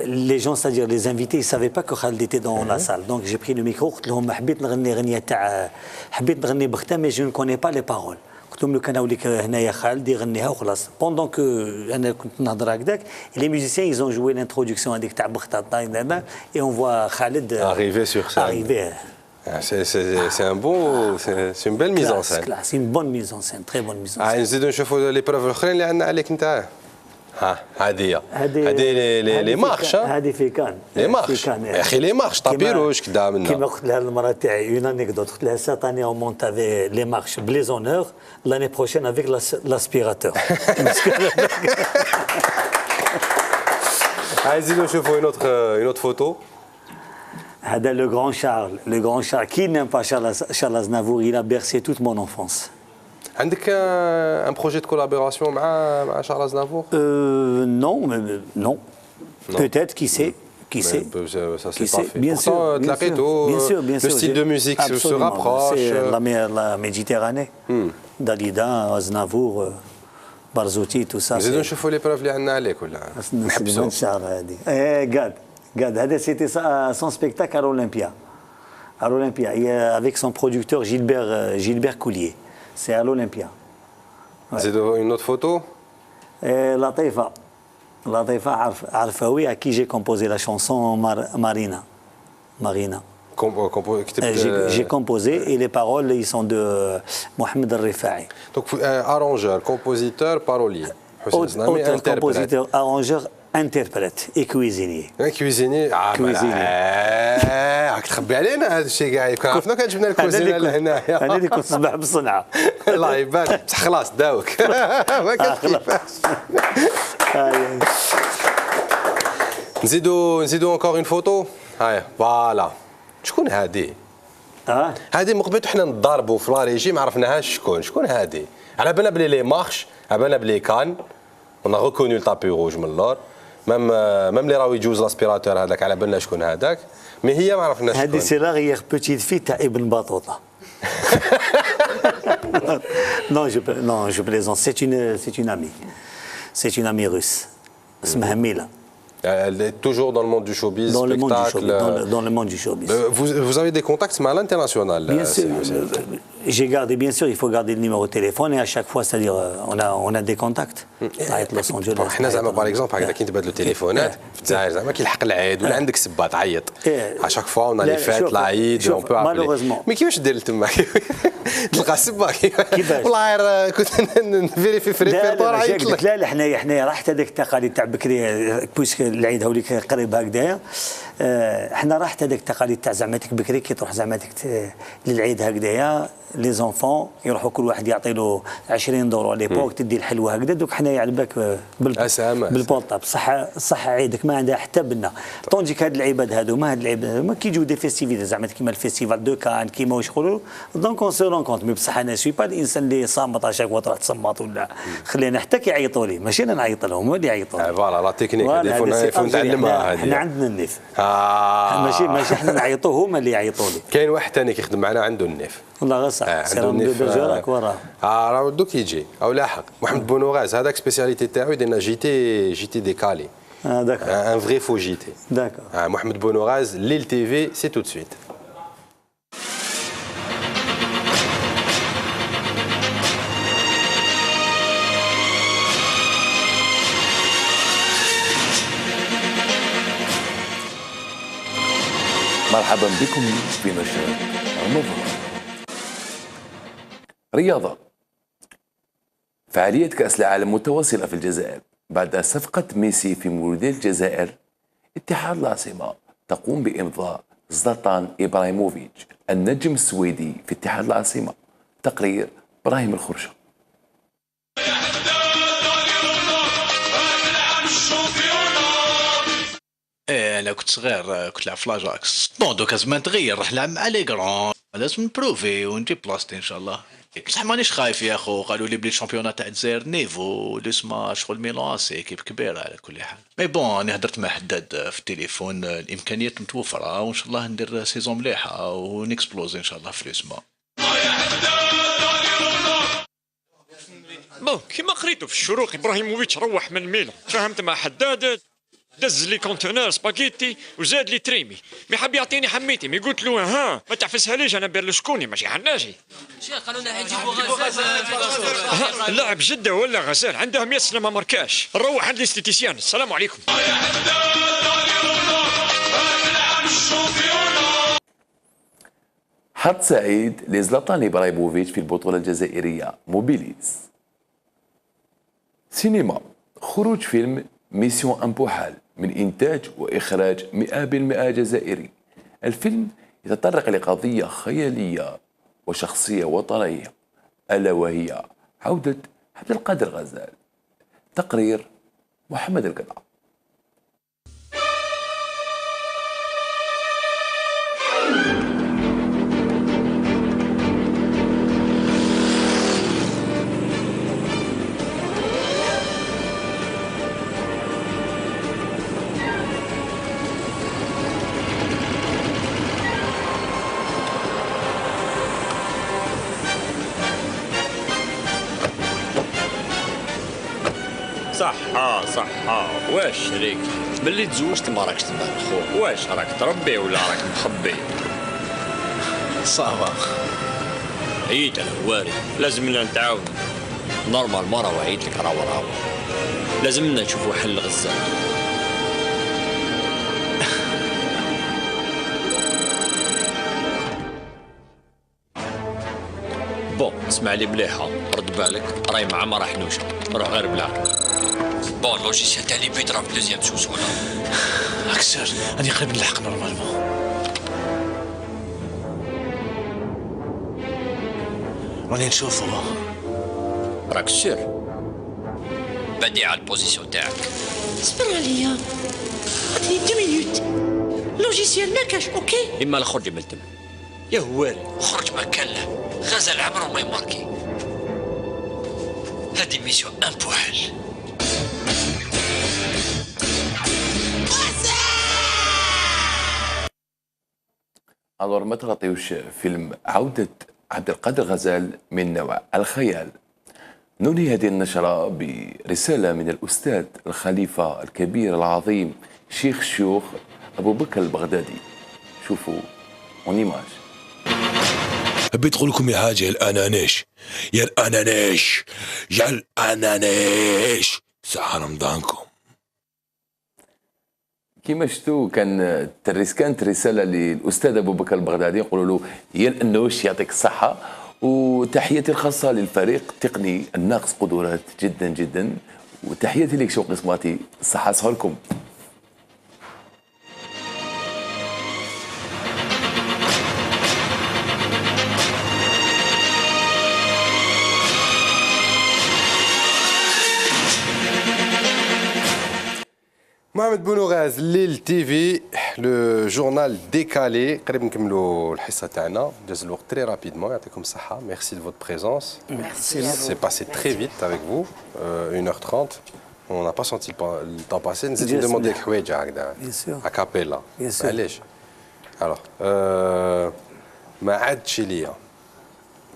لي جون سادير لي انفيتي سافي با كو خالد ايتي دون لا سال دونك جي بري لو ميكرو قلت لهم حبيت نغني غنيه تاع حبيت نغني بختها مي جو نو كوني با لي بارول قلت لهم لو كان اوليك هنايا خالد يغنيها وخلاص بوندون كو انا كنت نهضر هكذاك لي ميوزيسيان ايزون جوي لانتروداكسيون هذيك تاع بختها طاين اي اون فوا خالد arrivé sur ça arrivé. C'est un beau, c'est une belle mise en scène. C'est une bonne mise en scène, très bonne mise en scène. نزيدو نشوفوا لي بروف الاخرين اللي عندنا عليك انت. ها هذه لي مارش. هذه في كان. لي مارش. يا اخي لي مارش طابيروش كدا منا. كيما قلت لها المراه تاعي اون انيكدوت قلت لها سات اني اون مونت افي لي مارش بليزونور لاني بروشين افيك لاسبيراتور. نزيدو نشوفوا une autre photo. هذا le grand Charles qui n'aime pas Charles Aznavour, il a bercé toute mon enfance. عندك un projet de collaboration مع Charles Aznavour? Non. Peut-être, qui sait. Ça c'est pas fait. Bien sûr, le style de musique se rapproche. C'est la Méditerranée. Dalida, Aznavour, Barzouti, tout ça. نزيدو نشوفوا لي بروف اللي عندنا عليك ولا نحبسوا الشعر هذه. Regarde, c'était son spectacle à l'Olympia. À l'Olympia, avec son producteur Gilbert Coulier. C'est à l'Olympia. C'est une autre photo? Latifa Arfaoui, à qui j'ai composé la chanson Marina. J'ai composé et les paroles, ils sont de Mohamed Al-Rifa'i. Donc, arrangeur, compositeur, parolier. Auteur, compositeur, arrangeur, interprète et cuisinier. Cuisinier. راك تخبي علينا هذا الشيء كاع كنا عرفنا كان جبنا الكوزينه لهنايا. انا اللي كنت صباح بالصنعه. الله يبارك بصح خلاص داوك. ما كانش كيفاش. نزيدو انكور اون فوتو. هاي فوالا. شكون هادي؟ هادي مقبلتو حنا نضاربوا في لا ريجي ما عرفناهاش شكون هادي. على بالنا بلي لي مارش على بالنا بلي كان on a reconnu le tapis rouge من اللور même اللي راهو يجوز لاسبيراتور هذاك على بالنا شكون هذاك مي هي ما عرفناش شكون. هذه سي لاغيير بوتيت في تاع ابن بطوطه. Non, je plaisante. C'est une amie russe. اسمها ميلا. Elle est toujours dans le monde du showbiz, dans le monde du showbiz. Vous avez des contacts à l'international? Bien sûr. J'ai gardé, bien sûr, il faut garder le numéro de téléphone et à chaque fois, c'est-à-dire, on a des contacts avec Los Angeles. حنا زعما باغ اكزومبل هكذا كي نتبادلوا التليفونات في الجزائر زعما كيلحق العيد ولا عندك سبه تعيط à chaque fois on a les fêtes العيد on peut appeler. مي كيفاش دير تما تلقى سبه والله كنت نفيريفي في ريبيرتوار عيط لك. لا حنايا راحت هذيك التقاليد تاع بكري بويسك العيد هوليك قريب هكذايا. حنا راحت هذيك التقاليد تاع زعماتك بكري كي تروح زعماتك للعيد هكذايا لي زونفون يروحوا كل واحد يعطي له 20 دولار ليبوك تدي الحلوه هكذا دوك حنايا على بالك بالبورطاب صح عيدك ما عندها حتى بنا طونجيك هاد العباد هذوما ما كيجيو دي فيستيفال زعما كيما الفيستيفال دو كان كيما واش يقولوا دونك اون سو رونكونت مي بصح انا سوي با الانسان اللي صامت اشاك وتروح تصمت ولا خلينا حتى كيعيطوا لي ماشي انا نعيط لهم هما اللي يعيطوا لي. فوالا لا تكنيك هذه نتعلمها هذه. حنا عندنا النيف ماشي حنا نعيطوا هما اللي يعيطوا لي. كاين واحد ثاني كيخدم معنا عنده النيف والله غير صح عنده النيف راه دوك يجي او لاحق. محمد بونوغاز هذاك سبيسياليتي تاعو يديرنا جيتي ديكالي. D'accord. Un vrai faux JT. D'accord. Mohamed Bounoraz, Lille TV, c'est tout de suite. مرحبا بكم في نشرة رمضان. رياضة. فعالية كأس العالم متواصلة في الجزائر. بعد صفقة ميسي في مولودية الجزائر، اتحاد العاصمة تقوم بإمضاء زلاتان إبراهيموفيتش النجم السويدي في اتحاد العاصمة. تقرير إبراهيم الخرشة. انا كنت صغير كنت نلعب في لاجاكس دوكا زمان تغير نروح نلعب مع لي كرون لازم نبروفي ونجيب بلاصتي ان شاء الله. بصح مانيش خايف يا اخو قالوا لي بلي الشامبيونات تاع الجزائر نيفو لسما شغل ميلان سي ايكيب كبيره على كل حال. مي بون انا هدرت مع حداد في التليفون الامكانيات متوفره وان شاء الله ندير سيزون مليحه ونكسبلوزي ان شاء الله في لسما. بون كيما قريتو في الشروق ابراهيموفيتش روح من ميلان فهمت مع حداد دز لي كونتينر سباغيتي وزاد لي تريمي مي حاب يعطيني حميتي مي قلت له ها ما تعفسها ليش انا برلسكوني ماشي حناجي شيخ قالوا لنا نجيبوا غزال اللاعب جده ولا غزال عنده 100 سنه ما ماركاش نروح عند الاستيتيسيان السلام عليكم حظ سعيد لزلاتان إبراهيموفيتش في البطولة الجزائرية موبيليز. سينما خروج فيلم ميسيون امبوحال من إنتاج وإخراج 100% جزائري. الفيلم يتطرق لقضية خيالية وشخصية وطنية ألا وهي عودة عبد القادر غزال. تقرير محمد القلعة. صح واش شريك ملي تزوجت ما راكش تبان خوك واش راك تربي ولا راك مخبي صافا عييت انا وارد لازمنا نتعاون نورمال ما راه عييت لك راهو لازمنا نشوفوا حل غزال بون اسمع لي مليحه رد بالك راهي مع ما راح نوشه روح غير بلاك بون لوجيسيال تاع لي بيت راه في دوزيام سوس ولا اكثر راني قريب نلحق نورمالمون راني نشوفو راك سير بدي على البوزيسيون تاعك اصبر عليا عطني 2 مينوت لوجيسيال ما كاش اوكي اما خرج من التم يا هواري خرج ما كان له غزال عمره ما يماركي هذه ميسيون امبوحال الور ما تغطيوش فيلم عودة عبد القادر غزال من نوع الخيال. ننهي هذه النشرة برسالة من الأستاذ الخليفة الكبير العظيم شيخ الشيوخ أبو بكر البغدادي. شوفوا اون ايماج. حبيت نقول لكم يا حاجة يا الأنانيش صحة رمضانكم. كما شفتوا كانت رسالة للأستاذ أبو بكر البغدادي يقولوا له يا الأنوش يعطيك الصحة وتحياتي الخاصة للفريق التقني الناقص قدرات جدا جدا وتحياتي لك شوقي صماتي الصحة صهركم. محمد بونوغاز ليل تي في لو جورنال ديكالي قريب نكملوا الحصه تاعنا جاز الوقت تري رابيدمون يعطيكم الصحه ميرسي دو فوت بريزونس سي باسي تري فيت افيك فو 1h30 on n'a pas senti le temps passer نزيد ندوموندي لك حوايج هكذا اكابيلا علاش alors ما عادش ليا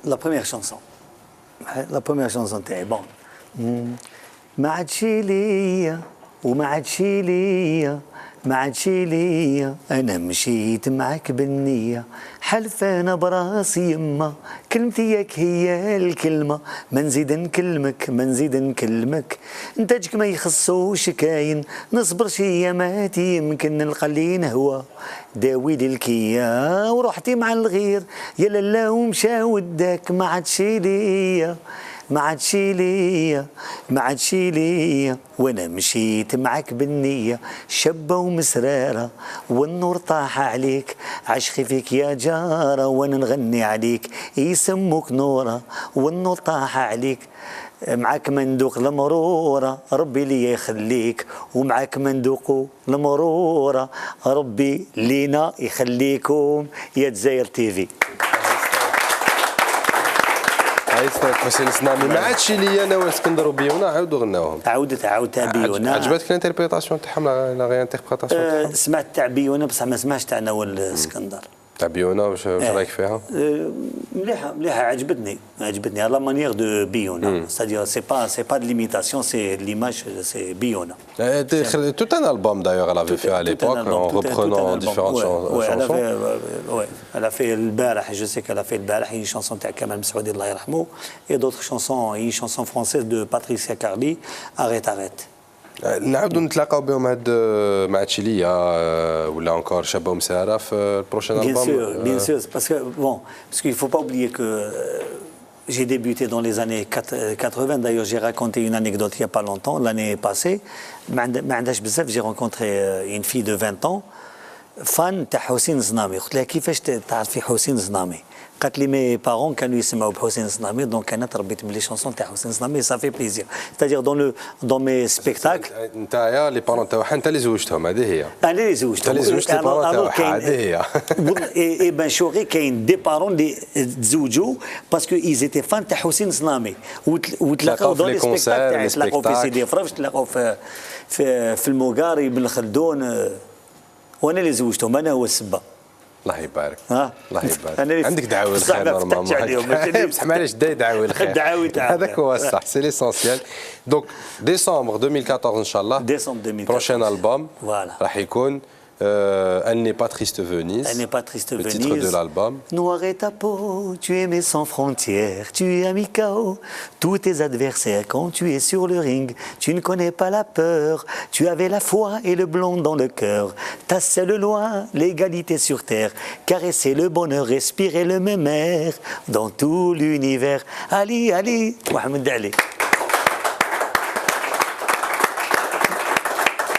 لا بروميير شانسون تاعي بون ما عادش ليا وما عادش ليا ما عادش ليا انا مشيت معاك بالنيه حلفانه براسي يما كلمتي ياك هي الكلمه ما نزيد نكلمك انتاجك ما يخصوش كاين نصبر شي ايامات يمكن نلقى لي نهوى داوي لي الكيا ورحتي مع الغير يا لالا ومشى وداك ما عادش ليا ما عادش ليا وانا مشيت معاك بالنيه شابه ومسراره والنور طاح عليك عشقي فيك يا جاره وانا نغني عليك يسموك نوره والنور طاح عليك معاك مندوق المرورة ربي لي يخليك ومعاك مندوق المرورة ربي لينا يخليكم يا جزائر تي في. عايزتك حسين السنامي ما عادش ليا انا واسكندر وبيونا عاودوا غناوهم عاود تاع بيونا. عجبتك الانتربريتاسيون تاعهم لا غير انتربريتاسيون تاعهم؟ سمعت تاع بيونا بصح ما سمعتش تاع نوال اسكندر. تاع بيونا واش رايك فيها؟ مليحه عجبتني لا مانيير دو بيونا c'est-à-dire c'est pas de l'imitation c'est l'image c'est بيونا. Tout un album d'ailleurs elle avait fait à l'époque en reprenant différentes chansons. Elle a fait البارح, je sais qu'elle a fait البارح une chanson تاع كمال مسعودي الله يرحمه et d'autres chansons, une chanson française de Patricia Carly, Arrête. نعاودوا نتلاقاو بهم مع تشيليا ولا انكور شابه مساره في البروشين البوم. Bien sûr, parce qu'il faut pas oublier que j'ai débuté dans les années 80. D'ailleurs, j'ai raconté une anecdote il y a pas longtemps, l'année passée. J'ai rencontré une fille de 20 ans, fan de Houssine Znami. قلت لها كيفاش تعرفي حسين زنامي؟ قالت لي مي بارون كانوا يسمعوا بحسين زنامي دونك انا تربيت بلي شونسون تاع حسين زنامي صافي بليزير. C'est-à-dire dans mes spectacles. نتايا لي بارون تاعها انت اللي زوجتهم هذه هي. انا اللي زوجتهم. انت اللي زوجت لي بارون تاعها هذه هي. اي بن شوقي كاين دي بارون اللي تزوجوا باسكو ils étaient fans تاع حسين زنامي وتلاقاو دون لي سبيكتاكل تاعي تلاقاو في سيدي فرافش تلاقاو في المقاري بن خلدون وانا اللي زوجتهم انا هو السبه. الله يبارك. الله يبارك. عندك دعاوي الخير نورمالمون. بصح معليش دعاوي الخير. الدعاوي تاعك. هذاك هو الصح سي ليسونسيال. دونك ديسمبر 2014 ان شاء الله. ديسمبر 2014. بروشين البوم. فوالا. راح يكون Elle n'est pas triste Venise. Elle n'est pas triste le Venise. Le titre de l'album. Noir est ta peau, tu aimais sans frontières, tu as mis KO tous tes adversaires quand tu es sur le ring. Tu ne connais pas la peur, tu avais la foi et le blond dans le cœur. Ta seule loi, l'égalité sur terre, caresser le bonheur, respirer le même air dans tout l'univers. Ali, Mohamed Ali.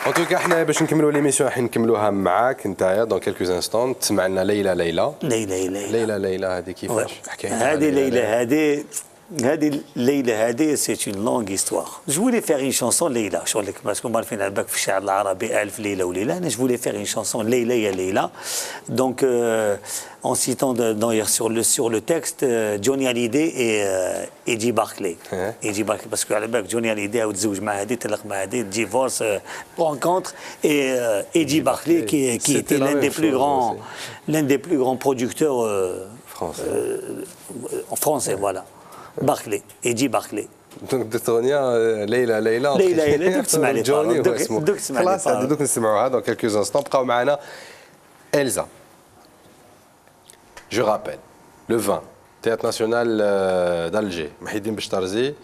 En tout cas, احنا باش نكملوا ليميسيون راح نكملوها معاك نتايا دون كيلكوز انستون. تسمع لنا ليلى هذه كيفاش؟ هذه ليلى هذه سي اون لونغ هيستوار. جو فولي فيغ اون شونسون ليلى شغل باسكو عارفين على بالك في الشعر العربي ألف ليلة وليلة. انا جو فولي فيغ اون شونسون ليلى يا ليلى. دونك en citant d'ailleurs sur le texte Johnny Hallyday et Eddie Barclay. Eddie Barclay parce que à l'époque Johnny Hallyday a تزوج مع هذه تلق مع هذه divorce rencontre et Eddie Barclay qui était l'un des plus grands producteurs en français voilà. Barclay, Eddie Barclay. دونك دتونيا ليلى دوك تسمع لي جوني دوك تسمع لي خلاص دوك نسمعوها دون كيلكوز انستون. بقاو معنا إلزا. Je rappelle, le 20, Théâtre National d'Alger, Mahidine Bechtarzi,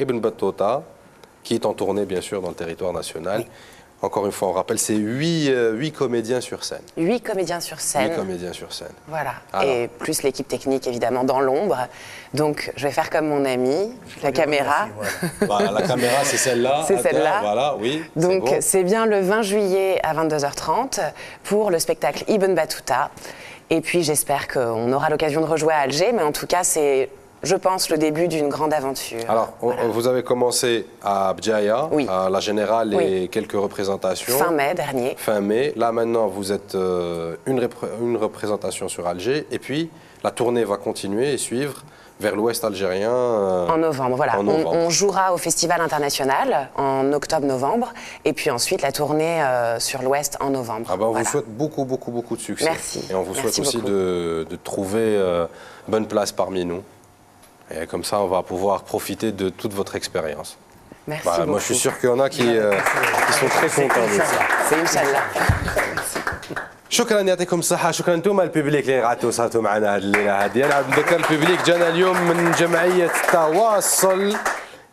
Ibn Battuta, qui est en tournée bien sûr dans le territoire national. Oui. Encore une fois, on rappelle, c'est 8 comédiens sur scène. 8 comédiens sur scène. 8 comédiens sur scène. Voilà. Alors. Et plus l'équipe technique, évidemment, dans l'ombre. Donc, je vais faire comme mon ami, la caméra. Voilà, la caméra, c'est celle-là. C'est celle-là. Voilà, oui. Donc, bon. C'est bien le 20 juillet à 22h30 pour le spectacle Ibn Battuta. Et puis, j'espère qu'on aura l'occasion de rejouer à Alger. Mais en tout cas, c'est, je pense, le début d'une grande aventure. Alors, voilà. Vous avez commencé à Bdjaya, oui. à la Générale oui. et quelques représentations. Fin mai dernier. Fin mai. Là, maintenant, vous êtes une représentation sur Alger. Et puis, la tournée va continuer et suivre vers l'ouest algérien. En novembre, voilà. En novembre. On jouera au Festival international en octobre-novembre. Et puis ensuite, la tournée sur l'ouest en novembre. Ah ben, on vous souhaite beaucoup de succès. Merci. Et on vous souhaite aussi de trouver bonne place parmi nous. Et comme ça, on va pouvoir profiter de toute votre expérience. Merci beaucoup. Moi, je suis sûr qu'il y en a qui sont très contents de ça. C'est Inch'Allah. شكرا يعطيكم الصحة. شكرا انتم الببليك اللي قعدتوا وصلتوا معنا هذه الليلة هذه. أنا نذكر الببليك جانا اليوم من جمعية تواصل.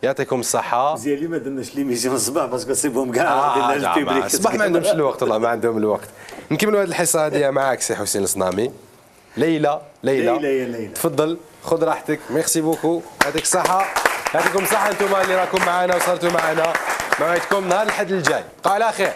يعطيكم الصحة. زين اليوم ما درناش ليميسيون الصباح باسكو سي بوم كاع الببليك. الصباح ما عندهمش الوقت والله ما عندهم الوقت. نكملوا هذه الحصة هذه معاك سي حسين الصنامي. ليلى تفضل خذ راحتك. ميرسي بوكو. يعطيك الصحة. يعطيكم الصحة انتم اللي راكم معنا وصلتوا معنا. موعدكم نهار الأحد الجاي. بقوا على خير.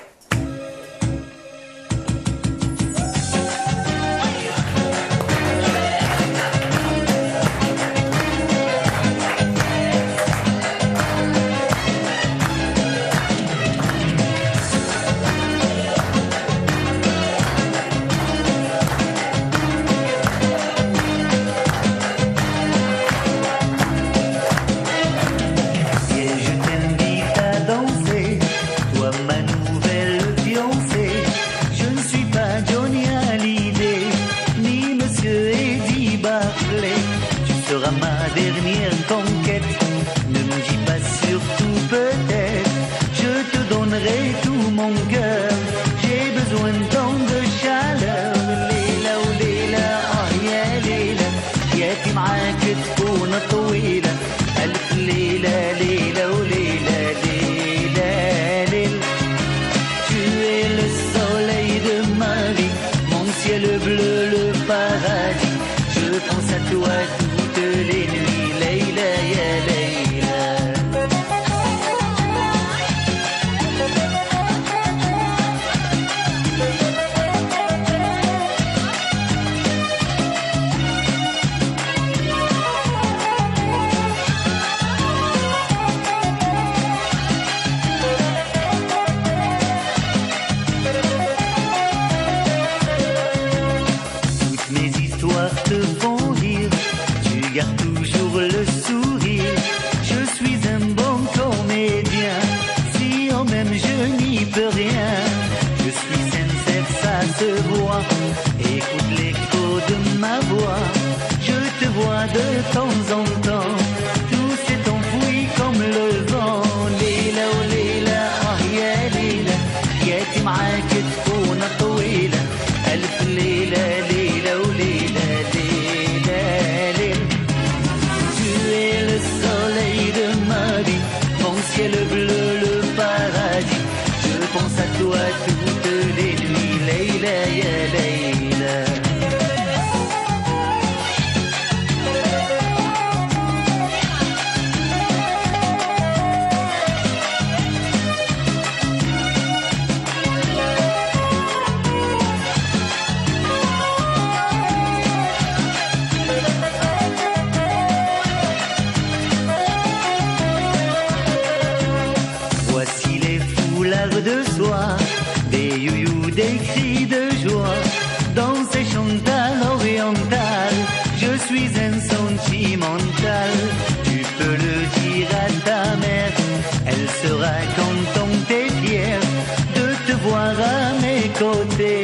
Viens, je t'invite à danser, toi ma nouvelle et tout mon cœur. J'ai besoin de tant de chaleur. Leila ou Leila, ah ya Leila, حياتي معاك تكون طويلة. ألف ليلة ليلة وليلة ليلة ليل. Tu es le soleil de ma vie, mon ciel bleu, le paradis. Je pense à toi toutes les nuits, Leila ya Leila. Toutes mes histoires te font rire, tu gardes toujours le sourire. Je suis un bon comédien, si on m'aime je n'y peux rien. Je suis sincère, ça se voit, écoute l'écho de ma voix. Je te vois de temps en temps, tout s'est enfoui comme le vent. Leila ou Leila, ah ya Leila, حياتي معاك تكون طويلة. ألف ليلة ليلة وليلة ليلة ليل. Tu es le soleil de ma vie, mon ciel bleu, le paradis. Je pense à toi toutes les nuits, Leila ya Leila. Voici les foulards de soie, des youyous, des cris de joie. Dans ces chantals orientales, je suis un sentimental. Tu peux le dire à ta mère, elle sera contente et fière de te voir à mes côtés.